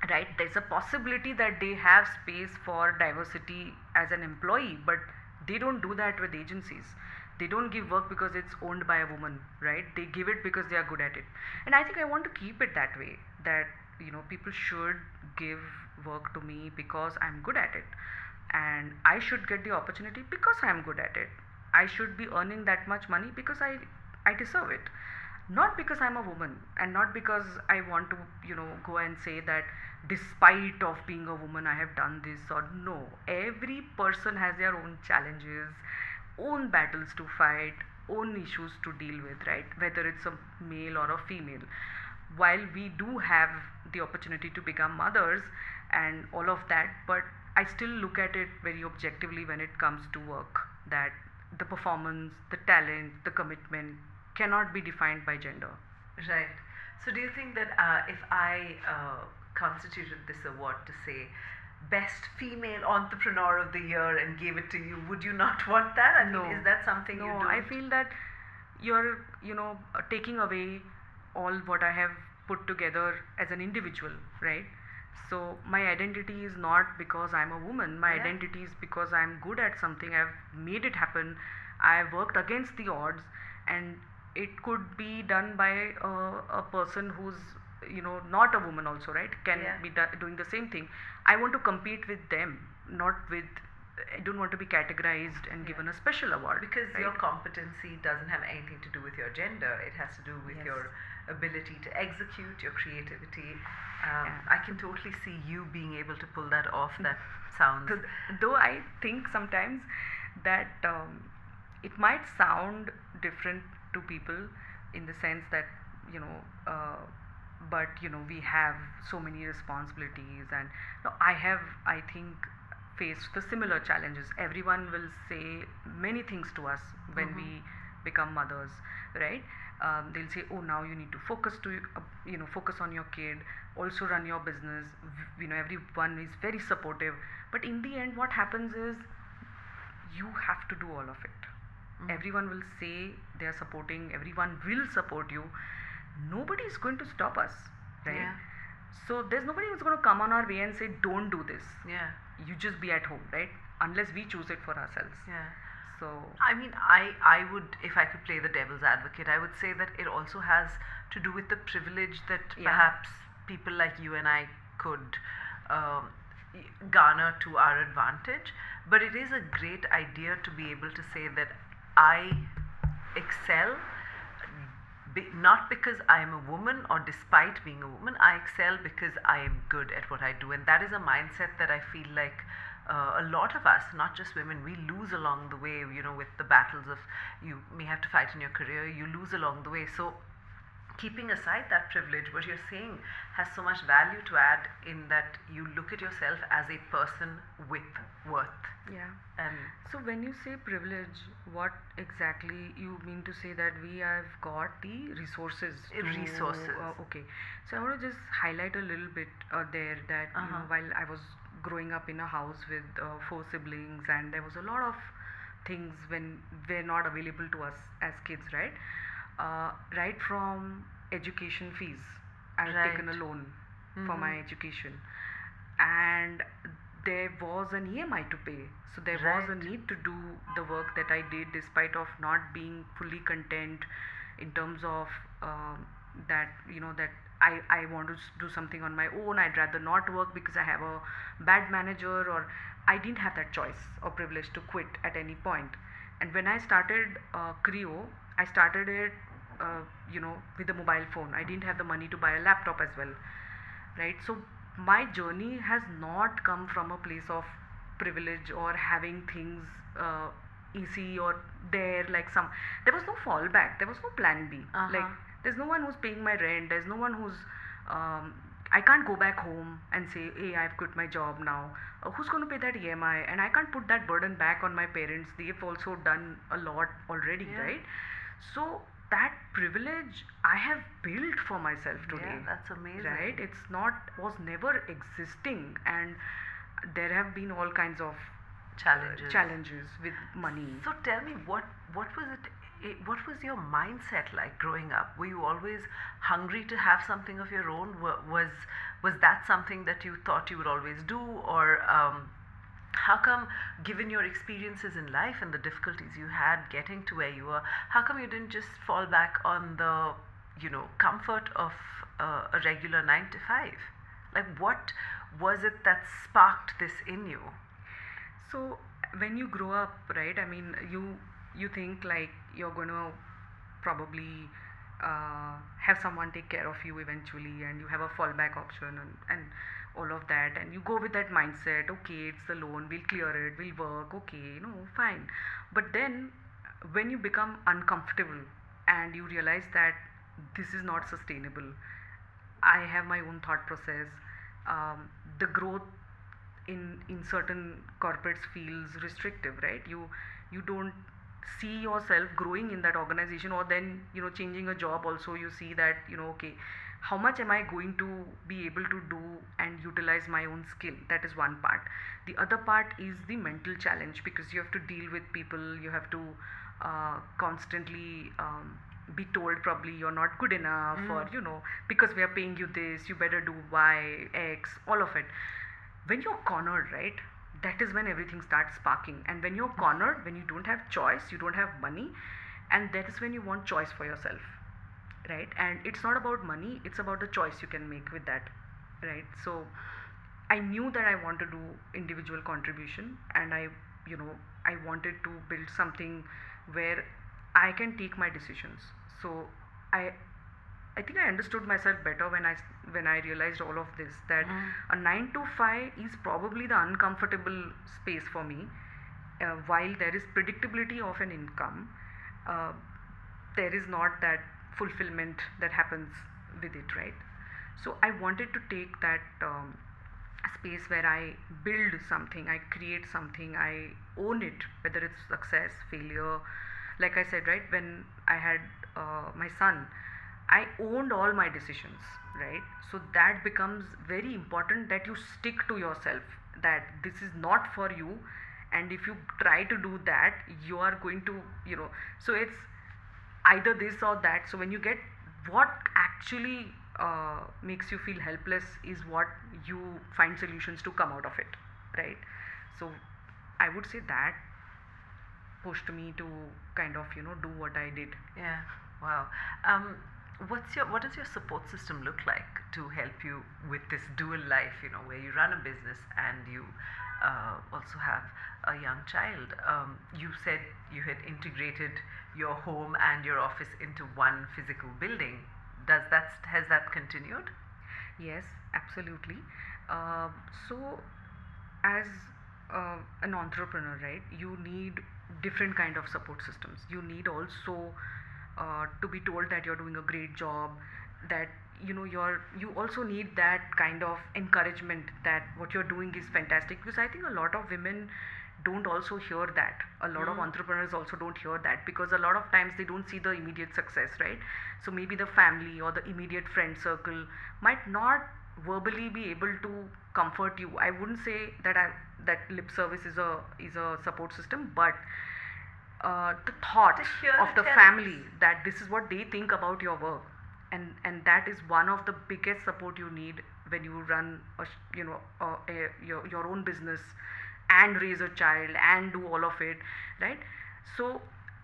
right? There's a possibility that they have space for diversity as an employee, but they don't do that with agencies. They don't give work because it's owned by a woman, right? They give it because they are good at it. And I think I want to keep it that way, that people should give work to me because I'm good at it, and I should get the opportunity because I'm good at it. I should be earning that much money because I deserve it, not because I'm a woman, and not because I want to go and say that despite of being a woman I have done this. Or no, every person has their own challenges, own battles to fight, own issues to deal with, right? Whether it's a male or a female. While we do have the opportunity to become mothers and all of that, but I still look at it very objectively when it comes to work, that the performance, the talent, the commitment cannot be defined by gender. Right. So, do you think that if I constituted this award to say Best Female Entrepreneur of the Year and gave it to you, would you not want that? I No. mean, is that something No, you do? I feel that you're, taking away all what I have put together as an individual, right? So my identity is not because I'm a woman. My Yeah. identity is because I'm good at something. I've made it happen. I've worked against the odds, and it could be done by a person who's not a woman also, right? Can Yeah. be doing the same thing. I want to compete with them, not with. I don't want to be categorized and Yeah. given a special award, Because right? your competency doesn't have anything to do with your gender. It has to do with Yes. your ability to execute, your creativity. Yeah. I can totally see you being able to pull that off. That sounds. Though I think sometimes that it might sound different to people, in the sense that you know but we have so many responsibilities, and no, I think faced the similar challenges. Everyone will say many things to us when Mhm. we become mothers, right? They'll say, oh, now you need to focus on your kid, also run your business. Everyone is very supportive, but in the end what happens is you have to do all of it. Mhm. Everyone will say they are supporting, everyone will support you. Nobody is going to stop us, right? Yeah. So there's nobody who's going to come on our way and say don't do this. Yeah. You just be at home, right? Unless we choose it for ourselves. Yeah. So I mean, I would, if I could play the devil's advocate, I would say that it also has to do with the privilege that Yeah. perhaps people like you and I could um, garner to our advantage. But it is a great idea to be able to say that I excel, not because I am a woman or despite being a woman. I excel because I am good at what I do. And that is a mindset that I feel like a lot of us, not just women, we lose along the way, with the battles of, you may have to fight in your career, you lose along the way. So keeping aside that privilege, what you're saying has so much value to add in that you look at yourself as a person with worth. Yeah. And So when you say privilege, what exactly you mean to say that we have got the resources to resources. Okay. So I want to just highlight a little bit there that while I was growing up in a house with four siblings, and there was a lot of things when were not available to us as kids, right? Right from education fees, I had taken a Right. loan for my education, and there was an EMI to pay. So there was a Right. need to do the work that I did, despite of not being fully content in terms of that that I want to do something on my own. I'd rather not work because I have a bad manager, or I didn't have that choice or privilege to quit at any point. And when I started Creo, I started it with a mobile phone. I didn't have the money to buy a laptop as well, right? So my journey has not come from a place of privilege or having things uh, easy or there, like some there was no fallback, there was no plan B. Like, Uh-huh. there's no one who's paying my rent, there's no one who's um, I can't go back home and say, hey, I've quit my job now. Who's going to pay that EMI? And I can't put that burden back on my parents. They've also done a lot already, Yeah. right? So that privilege I have built for myself today. Yeah, that's amazing. Right? It's not was never existing, and there have been all kinds of Challenges. challenges with money. So tell me, what was it? What was your mindset like growing up? Were you always hungry to have something of your own? Was that something that you thought you would always do, or how come, given your experiences in life and the difficulties you had getting to where you were, how come you didn't just fall back on the comfort of a regular 9 to 5? Like, what was it that sparked this in you? So when you grow up, right? I mean, you think like you're gonna probably have someone take care of you eventually, and you have a fallback option, and all of that, and you go with that mindset. Okay, it's the loan, we'll clear it, we'll work. Okay, fine. But then when you become uncomfortable and you realize that this is not sustainable, I have my own thought process. The growth in certain corporates feels restrictive, right? You don't see yourself growing in that organization, or then changing a job also. You see that okay, how much am I going to be able to do and utilize my own skill? That is one part. The other part is the mental challenge, because you have to deal with people. You have to constantly be told probably you're not good enough, or because we are paying you this, you better do Y, X, all of it. When you're cornered, right, that is when everything starts sparking. And when you're cornered, when you don't have choice, you don't have money, and that is when you want choice for yourself, right? And it's not about money, it's about the choice you can make with that, right? So I knew that I want to do individual contribution, and I wanted to build something where I can take my decisions. So I I think I understood myself better when I realized all of this, that a 9 to 5 is probably the uncomfortable space for me. While there is predictability of an income, uh, there is not that fulfillment that happens with it, right? So I wanted to take that space where I build something, I create something, I own it, whether it's success, failure. Like I said, right, when I had my son, I owned all my decisions, right? So that becomes very important, that you stick to yourself, that this is not for you, and if you try to do that, you are going to, so it's either this or that. So when you get what actually makes you feel helpless is what you find solutions to come out of it, right? So I would say that pushed me to kind of do what I did. Yeah. Wow. Um, what does your support system look like to help you with this dual life? Where you run a business and you also have a young child. You said you had integrated your home and your office into one physical building. Has that continued? Yes, absolutely. Uh, so as an entrepreneur, right, you need different kind of support systems. You need also to be told that you're doing a great job, that you also need that kind of encouragement that what you're doing is fantastic, because I think a lot of women don't also hear that. A lot of entrepreneurs also don't hear that, because a lot of times they don't see the immediate success, right? So maybe the family or the immediate friend circle might not verbally be able to comfort you. I wouldn't say that lip service is a support system, but the thought To hear of it the helps. family that this is what they think about your work, and that is one of the biggest support you need when you run your own business and raise a child and do all of it, right? So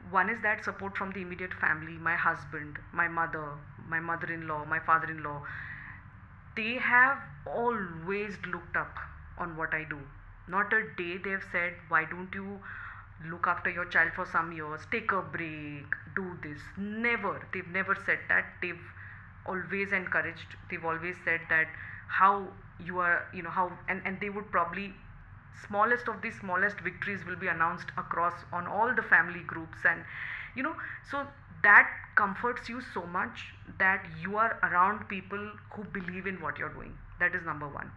one is that support from the immediate family, my husband, my mother, my mother-in-law, my father-in-law. They have always looked up on what I do. Not a day they've said, why don't you look after your child for some years, take a break, do this. Never. They've never said that. They've always encouraged, they've always said that how you are, how, and they would probably, smallest of the smallest victories will be announced across on all the family groups, and you know so that comforts you so much that you are around people who believe in what you're doing. That is number one.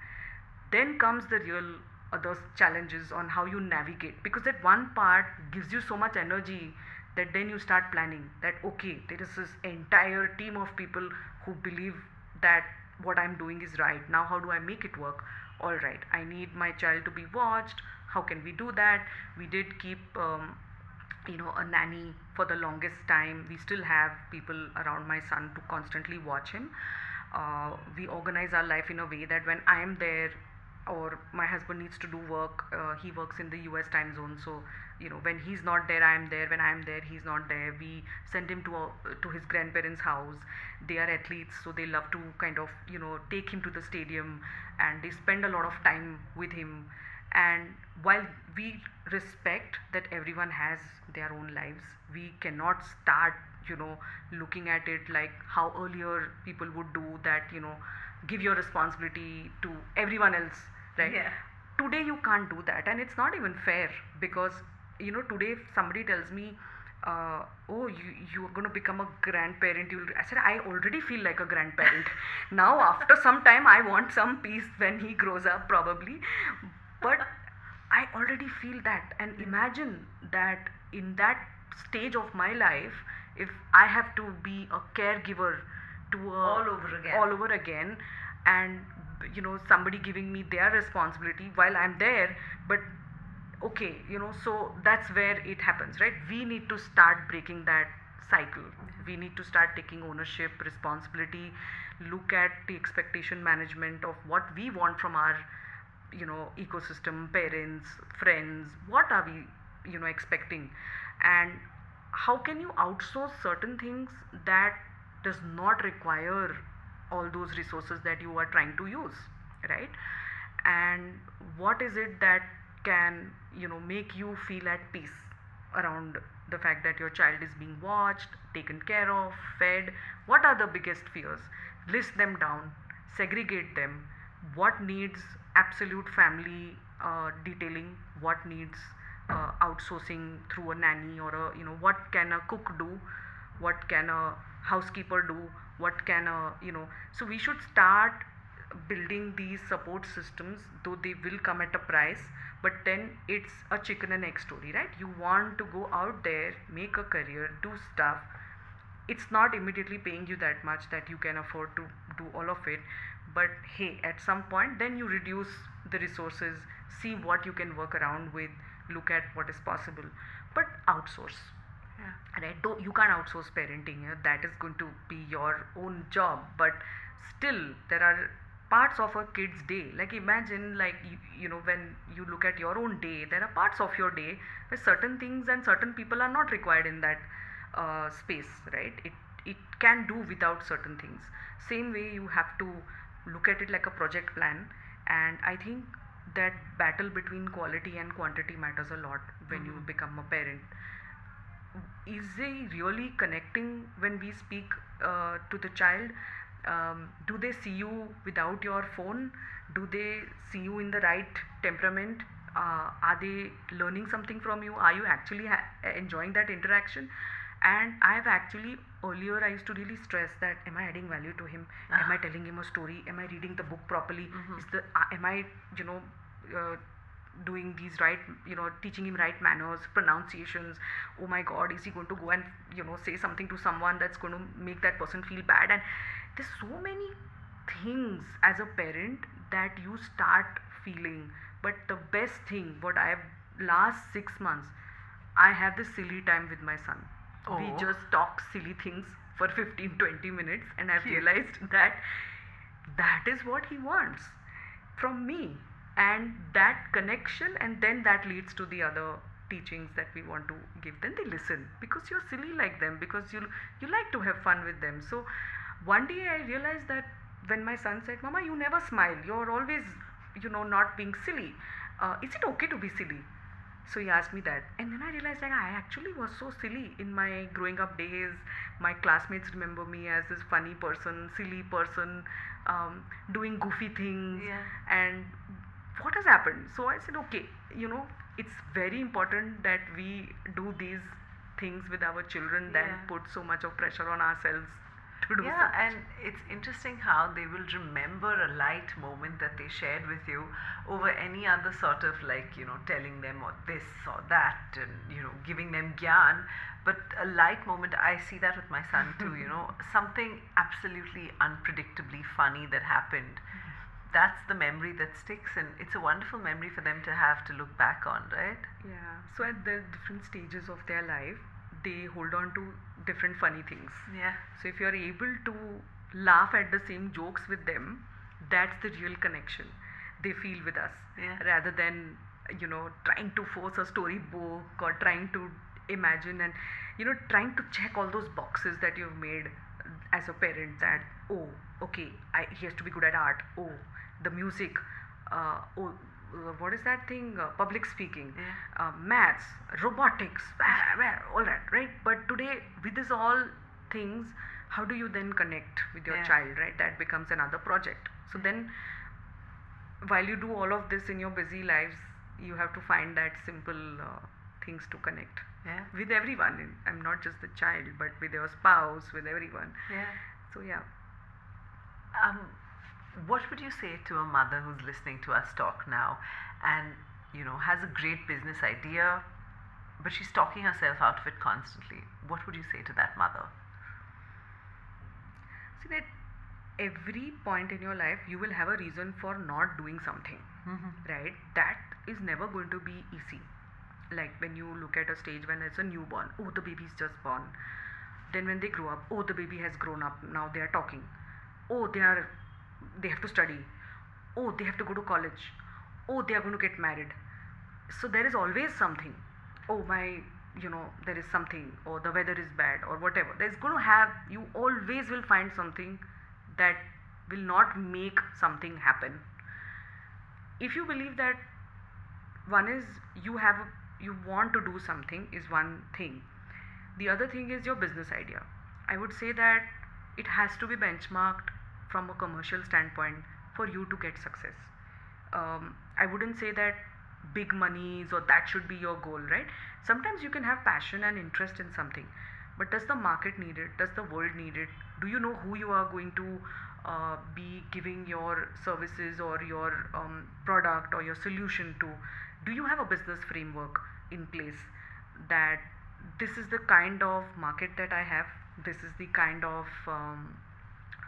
Then comes the real other challenges on how you navigate, because that one part gives you so much energy that then you start planning that, okay, there is this entire team of people who believe that what I'm doing is right. Now how do I make it work? All right, I need my child to be watched. How can we do that? We did keep a nanny for the longest time. We still have people around my son to constantly watch him. We organize our life in a way that when I am there, or my husband needs to do work, he works in the US time zone, so when he's not there, I am there. When I am there, he's not there. We send him to his grandparents house. They are athletes, so they love to kind of take him to the stadium, and they spend a lot of time with him. And while we respect that everyone has their own lives, we cannot start looking at it like how earlier people would do that, give your responsibility to everyone else, right? Yeah. Today you can't do that, and it's not even fair, because today if somebody tells me, oh, you're going to become a grandparent, I said, I already feel like a grandparent. Now after some time I want some peace when he grows up, probably. But I already feel that, and imagine that in that stage of my life, if I have to be a caregiver to All over again. all over again, and somebody giving me their responsibility while I'm there. But okay, so that's where it happens, right? We need to start breaking that cycle. We need to start taking ownership, responsibility, look at the expectation management of what we want from our ecosystem, parents, friends. What are we expecting, and how can you outsource certain things that does not require all those resources that you are trying to use, right? And what is it that can make you feel at peace around the fact that your child is being watched, taken care of, fed? What are the biggest fears? List them down, segregate them. What needs absolute family detailing? What needs outsourcing through a nanny, or a what can a cook do? What can a housekeeper do? What can a so we should start building these support systems, though they will come at a price. But then it's a chicken and egg story, right? You want to go out there, make a career, do stuff. It's not immediately paying you that much that you can afford to do all of it. But hey, at some point then you reduce the resources, see what you can work around with, look at what is possible, but outsource. Yeah. Right? You can't outsource parenting. That is going to be your own job, but still there are parts of a kid's day. Like imagine, like when you look at your own day, there are parts of your day where certain things and certain people are not required in that space, right? It can do without certain things. Same way you have to look at it like a project plan. And I think that battle between quality and quantity matters a lot when you become a parent. Is they really connecting when we speak to the child? Do they see you without your phone? Do they see you in the right temperament? Are they learning something from you? Are you actually enjoying that interaction? And I've actually, earlier I used to really stress that, am I adding value to him? Am I telling him a story? Am I reading the book properly? Is the am I, you know, uh, doing these right, teaching him right manners, pronunciations? Oh my god, is he going to go and, say something to someone that's going to make that person feel bad? And there's so many things as a parent that you start feeling. But the best thing, what I have, last 6 months, I have this silly time with my son. We Oh, just talk silly things for 15-20 minutes, and I've cute. realized that that is what he wants from me. And that connection, and then that leads to the other teachings that we want to give them. They listen because you're silly like them, because you like to have fun with them. So one day I realized that when my son said, Mama, you never smile, you're always, not being silly, is it okay to be silly? So he asked me that, and then I realized that I actually was so silly in my growing up days. My classmates remember me as this funny person, silly person, doing goofy things. Yeah. And what has happened? So I said, okay, it's very important that we do these things with our children than Yeah. put so much of pressure on ourselves to do so Yeah, much. and it's interesting how they will remember a light moment that they shared with you over any other sort of, like, telling them or this or that, and, giving them gyan. But a light moment, I see that with my son too, something absolutely unpredictably funny that happened. That's the memory that sticks, and it's a wonderful memory for them to have to look back on, right? Yeah. So at the different stages of their life, they hold on to different funny things. Yeah. So if you're able to laugh at the same jokes with them, that's the real connection they feel with us, Yeah. rather than, trying to force a storybook, or trying to imagine, and, trying to check all those boxes that you've made as a parent, that, oh, okay, he has to be good at art, oh, the music, oh, what is that thing, public speaking, Yeah. maths, robotics, all that, right? But today, with this all things, how do you then connect with your Yeah. child, right? That becomes another project. So then, while you do all of this in your busy lives, you have to find that simple things to connect Yeah. with everyone. I'm not just the child, but with your spouse, with everyone. Yeah. So yeah. Um, what would you say to a mother who's listening to us talk now and, has a great business idea, but she's talking herself out of it constantly? What would you say to that mother? See that every point in your life you will have a reason for not doing something, right? That is never going to be easy. Like when you look at a stage when it's a newborn, oh, the baby's just born. Then when they grow up, oh, the baby has grown up, now they are talking. Oh, they have to study. Oh, they have to go to college. Oh, they are going to get married. So there is always something. Oh my, there is something, or the weather is bad, or whatever. There's going to have, you always will find something that will not make something happen. If you believe that, one is, you want to do something is one thing. The other thing is your business idea. I would say that it has to be benchmarked from a commercial standpoint for you to get success. I wouldn't say that big monies or that should be your goal, right? Sometimes you can have passion and interest in something, but does the market need it? Does the world need it? Do you know who you are going to be giving your services or your product or your solution to? Do you have a business framework in place that this is the kind of market that I have, this is the kind of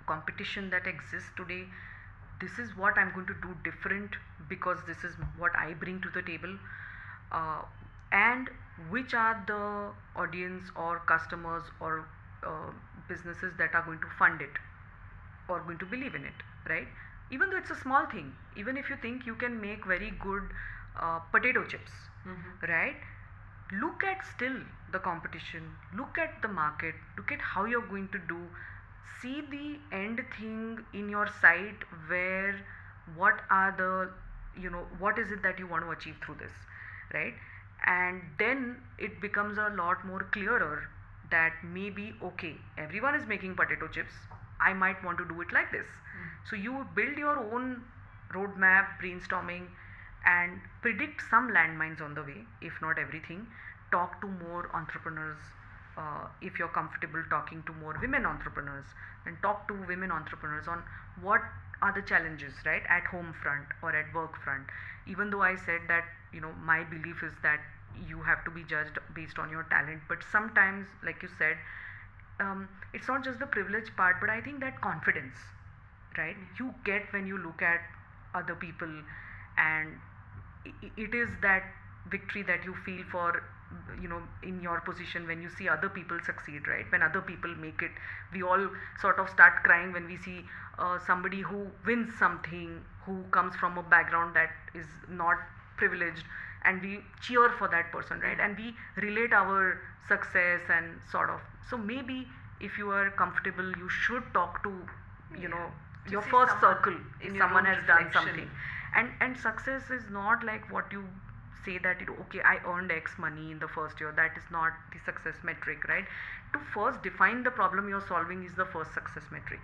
competition that exists today, this is what I'm going to do different because this is what I bring to the table, uh, and which are the audience or customers or businesses that are going to fund it or going to believe in it, right? Even though it's a small thing, even if you think you can make very good potato chips, right? Look at still the competition, look at the market, look at how you're going to do, see the end thing in your sight, where what are the, what is it that you want to achieve through this, right? And then it becomes a lot more clearer that maybe, okay, everyone is making potato chips, I might want to do it like this. So you build your own roadmap, brainstorming, and predict some landmines on the way, if not everything. Talk to more entrepreneurs, if you're comfortable talking to more women entrepreneurs, then talk to women entrepreneurs on what are the challenges, right, at home front or at work front. Even though I said that, my belief is that you have to be judged based on your talent, but sometimes, like you said, it's not just the privilege part, but I think that confidence, right, you get when you look at other people, and it is that victory that you feel for, in your position, when you see other people succeed, right, when other people make it. We all sort of start crying when we see somebody who wins something, who comes from a background that is not privileged, and we cheer for that person, right, and we relate our success and sort of. So maybe if you are comfortable, you should talk to, To your see first someone circle, in if your someone own has done reflection. something. And success is not like what you say that okay, I earned X money in the first year. That is not the success metric, right? To first define the problem you're solving is the first success metric,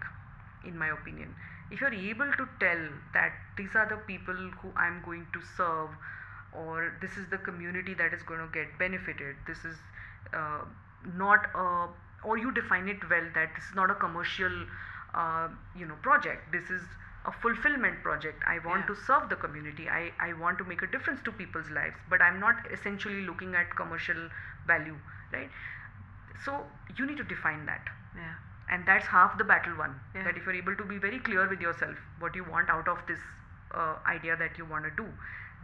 in my opinion. If you're able to tell that these are the people who I'm going to serve, or this is the community that is going to get benefited, this is uh, not a, or you define it well, that this is not a commercial project, this is a fulfillment project. I want Yeah. to serve the community, I want to make a difference to people's lives, but I'm not essentially looking at commercial value, right? So you need to define that, Yeah. and that's half the battle won. Yeah. That if you're able to be very clear with yourself what you want out of this idea that you want to do,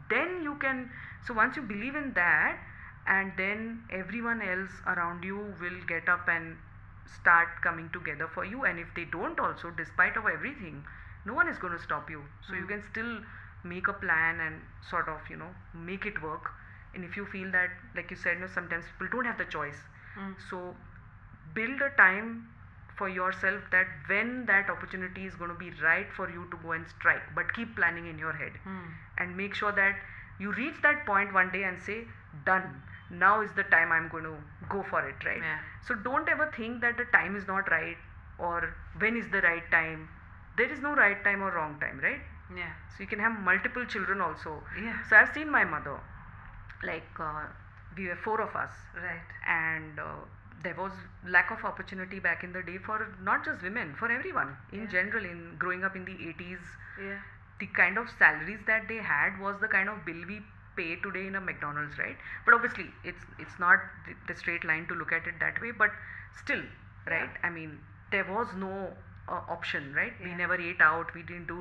then you can. So once you believe in that, and then everyone else around you will get up and start coming together for you. And if they don't also, despite of everything, no one is going to stop you, so you can still make a plan and sort of make it work. And if you feel that, like you said, sometimes people don't have the choice, so build a time for yourself, that when that opportunity is going to be right for you to go and strike, but keep planning in your head, and make sure that you reach that point one day and say, done, now is the time, I'm going to go for it, right? Yeah. So don't ever think that the time is not right, or when is the right time. There is no right time or wrong time, right? Yeah. So you can have multiple children also. Yeah. So I've seen my mother, like we were 4 of us, Right. and there was lack of opportunity back in the day for not just women, for everyone in Yeah. general. In growing up in the 80s, Yeah. the kind of salaries that they had was the kind of bill we pay today in a McDonald's, right? But obviously it's not the straight line to look at it that way, but still, right? Yeah. I mean, there was no option, right? We Yeah. never ate out, we didn't do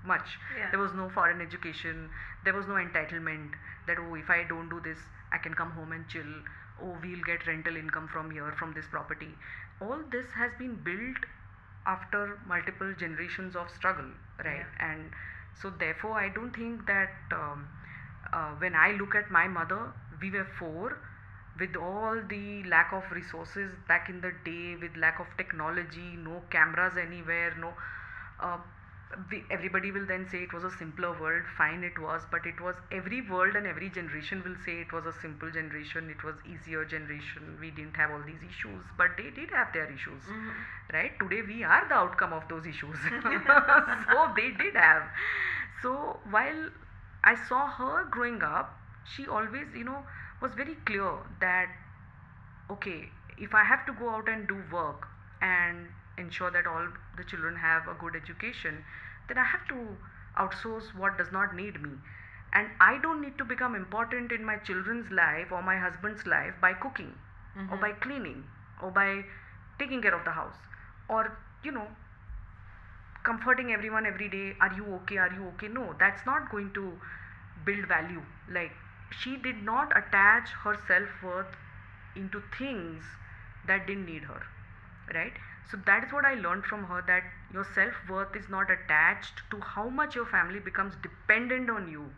much. Yeah. There was no foreign education, there was no entitlement that, oh, if I don't do this, I can come home and chill. Oh, we'll get rental income from here, from this property. All this has been built after multiple generations of struggle, right? Yeah. And so therefore I don't think that when I look at my mother, we were 4, with all the lack of resources back in the day, with lack of technology, no cameras anywhere, no uh, everybody will then say it was a simpler world. Fine, it was, but it was, every world and every generation will say it was a simple generation, it was easier generation, we didn't have all these issues, but they did have their issues, right? Today we are the outcome of those issues. So they did have. So while I saw her growing up, she always was very clear that, okay, if I have to go out and do work and ensure that all the children have a good education, then I have to outsource what does not need me. And I don't need to become important in my children's life or my husband's life by cooking, or by cleaning, or by taking care of the house, or comforting everyone every day. Are you okay? Are you okay? No, that's not going to build value. Like, she did not attach her self-worth into things that didn't need her, right? So that is what I learned from her, that your self-worth is not attached to how much your family becomes dependent on you,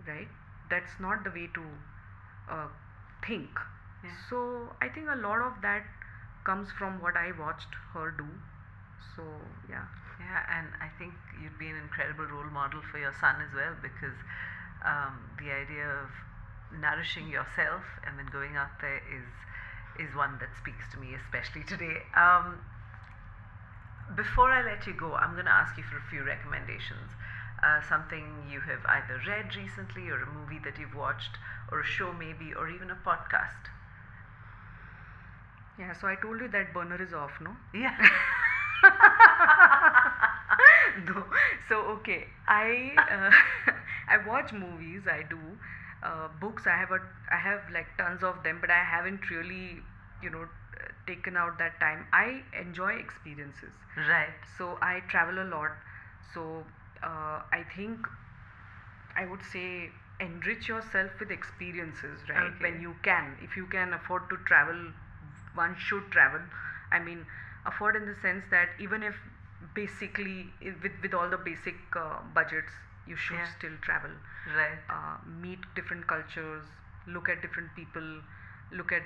right? That's not the way to think. Yeah. So I think a lot of that comes from what I watched her do. So yeah. Yeah, and I think you'd be an incredible role model for your son as well, because the idea of nourishing yourself and then going out there is one that speaks to me, especially today. Before I let you go, I'm going to ask you for a few recommendations. Something you have either read recently, or a movie that you've watched, or a show maybe, or even a podcast. Yeah, so I told you that burner is off, no? Yeah. No. So okay, I watch movies. I do books. I have like tons of them, but I haven't really taken out that time. I enjoy experiences, Right. so I travel a lot. So I think I would say enrich yourself with experiences, right? When Okay. you can, if you can afford to travel, one should travel. I mean, afford in the sense that even if basically with all the basic budgets, you should Yeah. still travel, Right. meet different cultures, look at different people, look at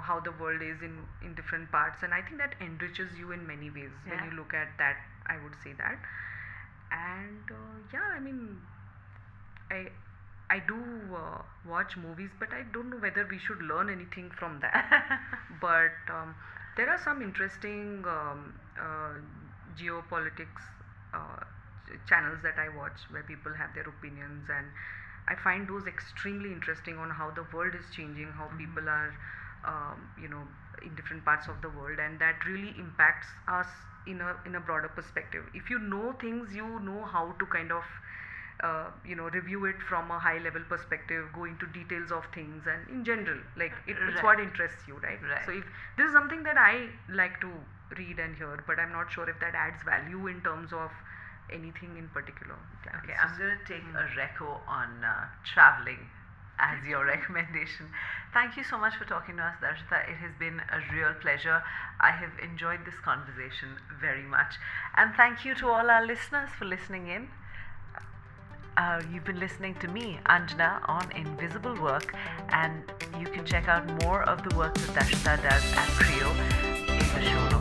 how the world is in different parts, and I think that enriches you in many ways when Yeah. you look at that. I would say that, and yeah, I mean, I I do watch movies, but I don't know whether we should learn anything from that. But there are some interesting geopolitics channels that I watch where people have their opinions, and I find those extremely interesting on how the world is changing, how people are, in different parts of the world, and that really impacts us in a broader perspective. If you know things, you know how to kind of review it from a high level perspective, go into details of things, and in general, like it's what Right. interests you, right? So Right. if this is something that I like to read and hear, but I'm not sure if that adds value in terms of anything in particular. Yeah, Okay, it's I'm just going to take hmm. a reco on traveling as your recommendation. Thank you so much for talking to us, Darshita. It has been a real pleasure. I have enjoyed this conversation very much. And thank you to all our listeners for listening in. You've been listening to me, Anjana, on Invisible Work, and you can check out more of the work that Darshita does at Kreo in the show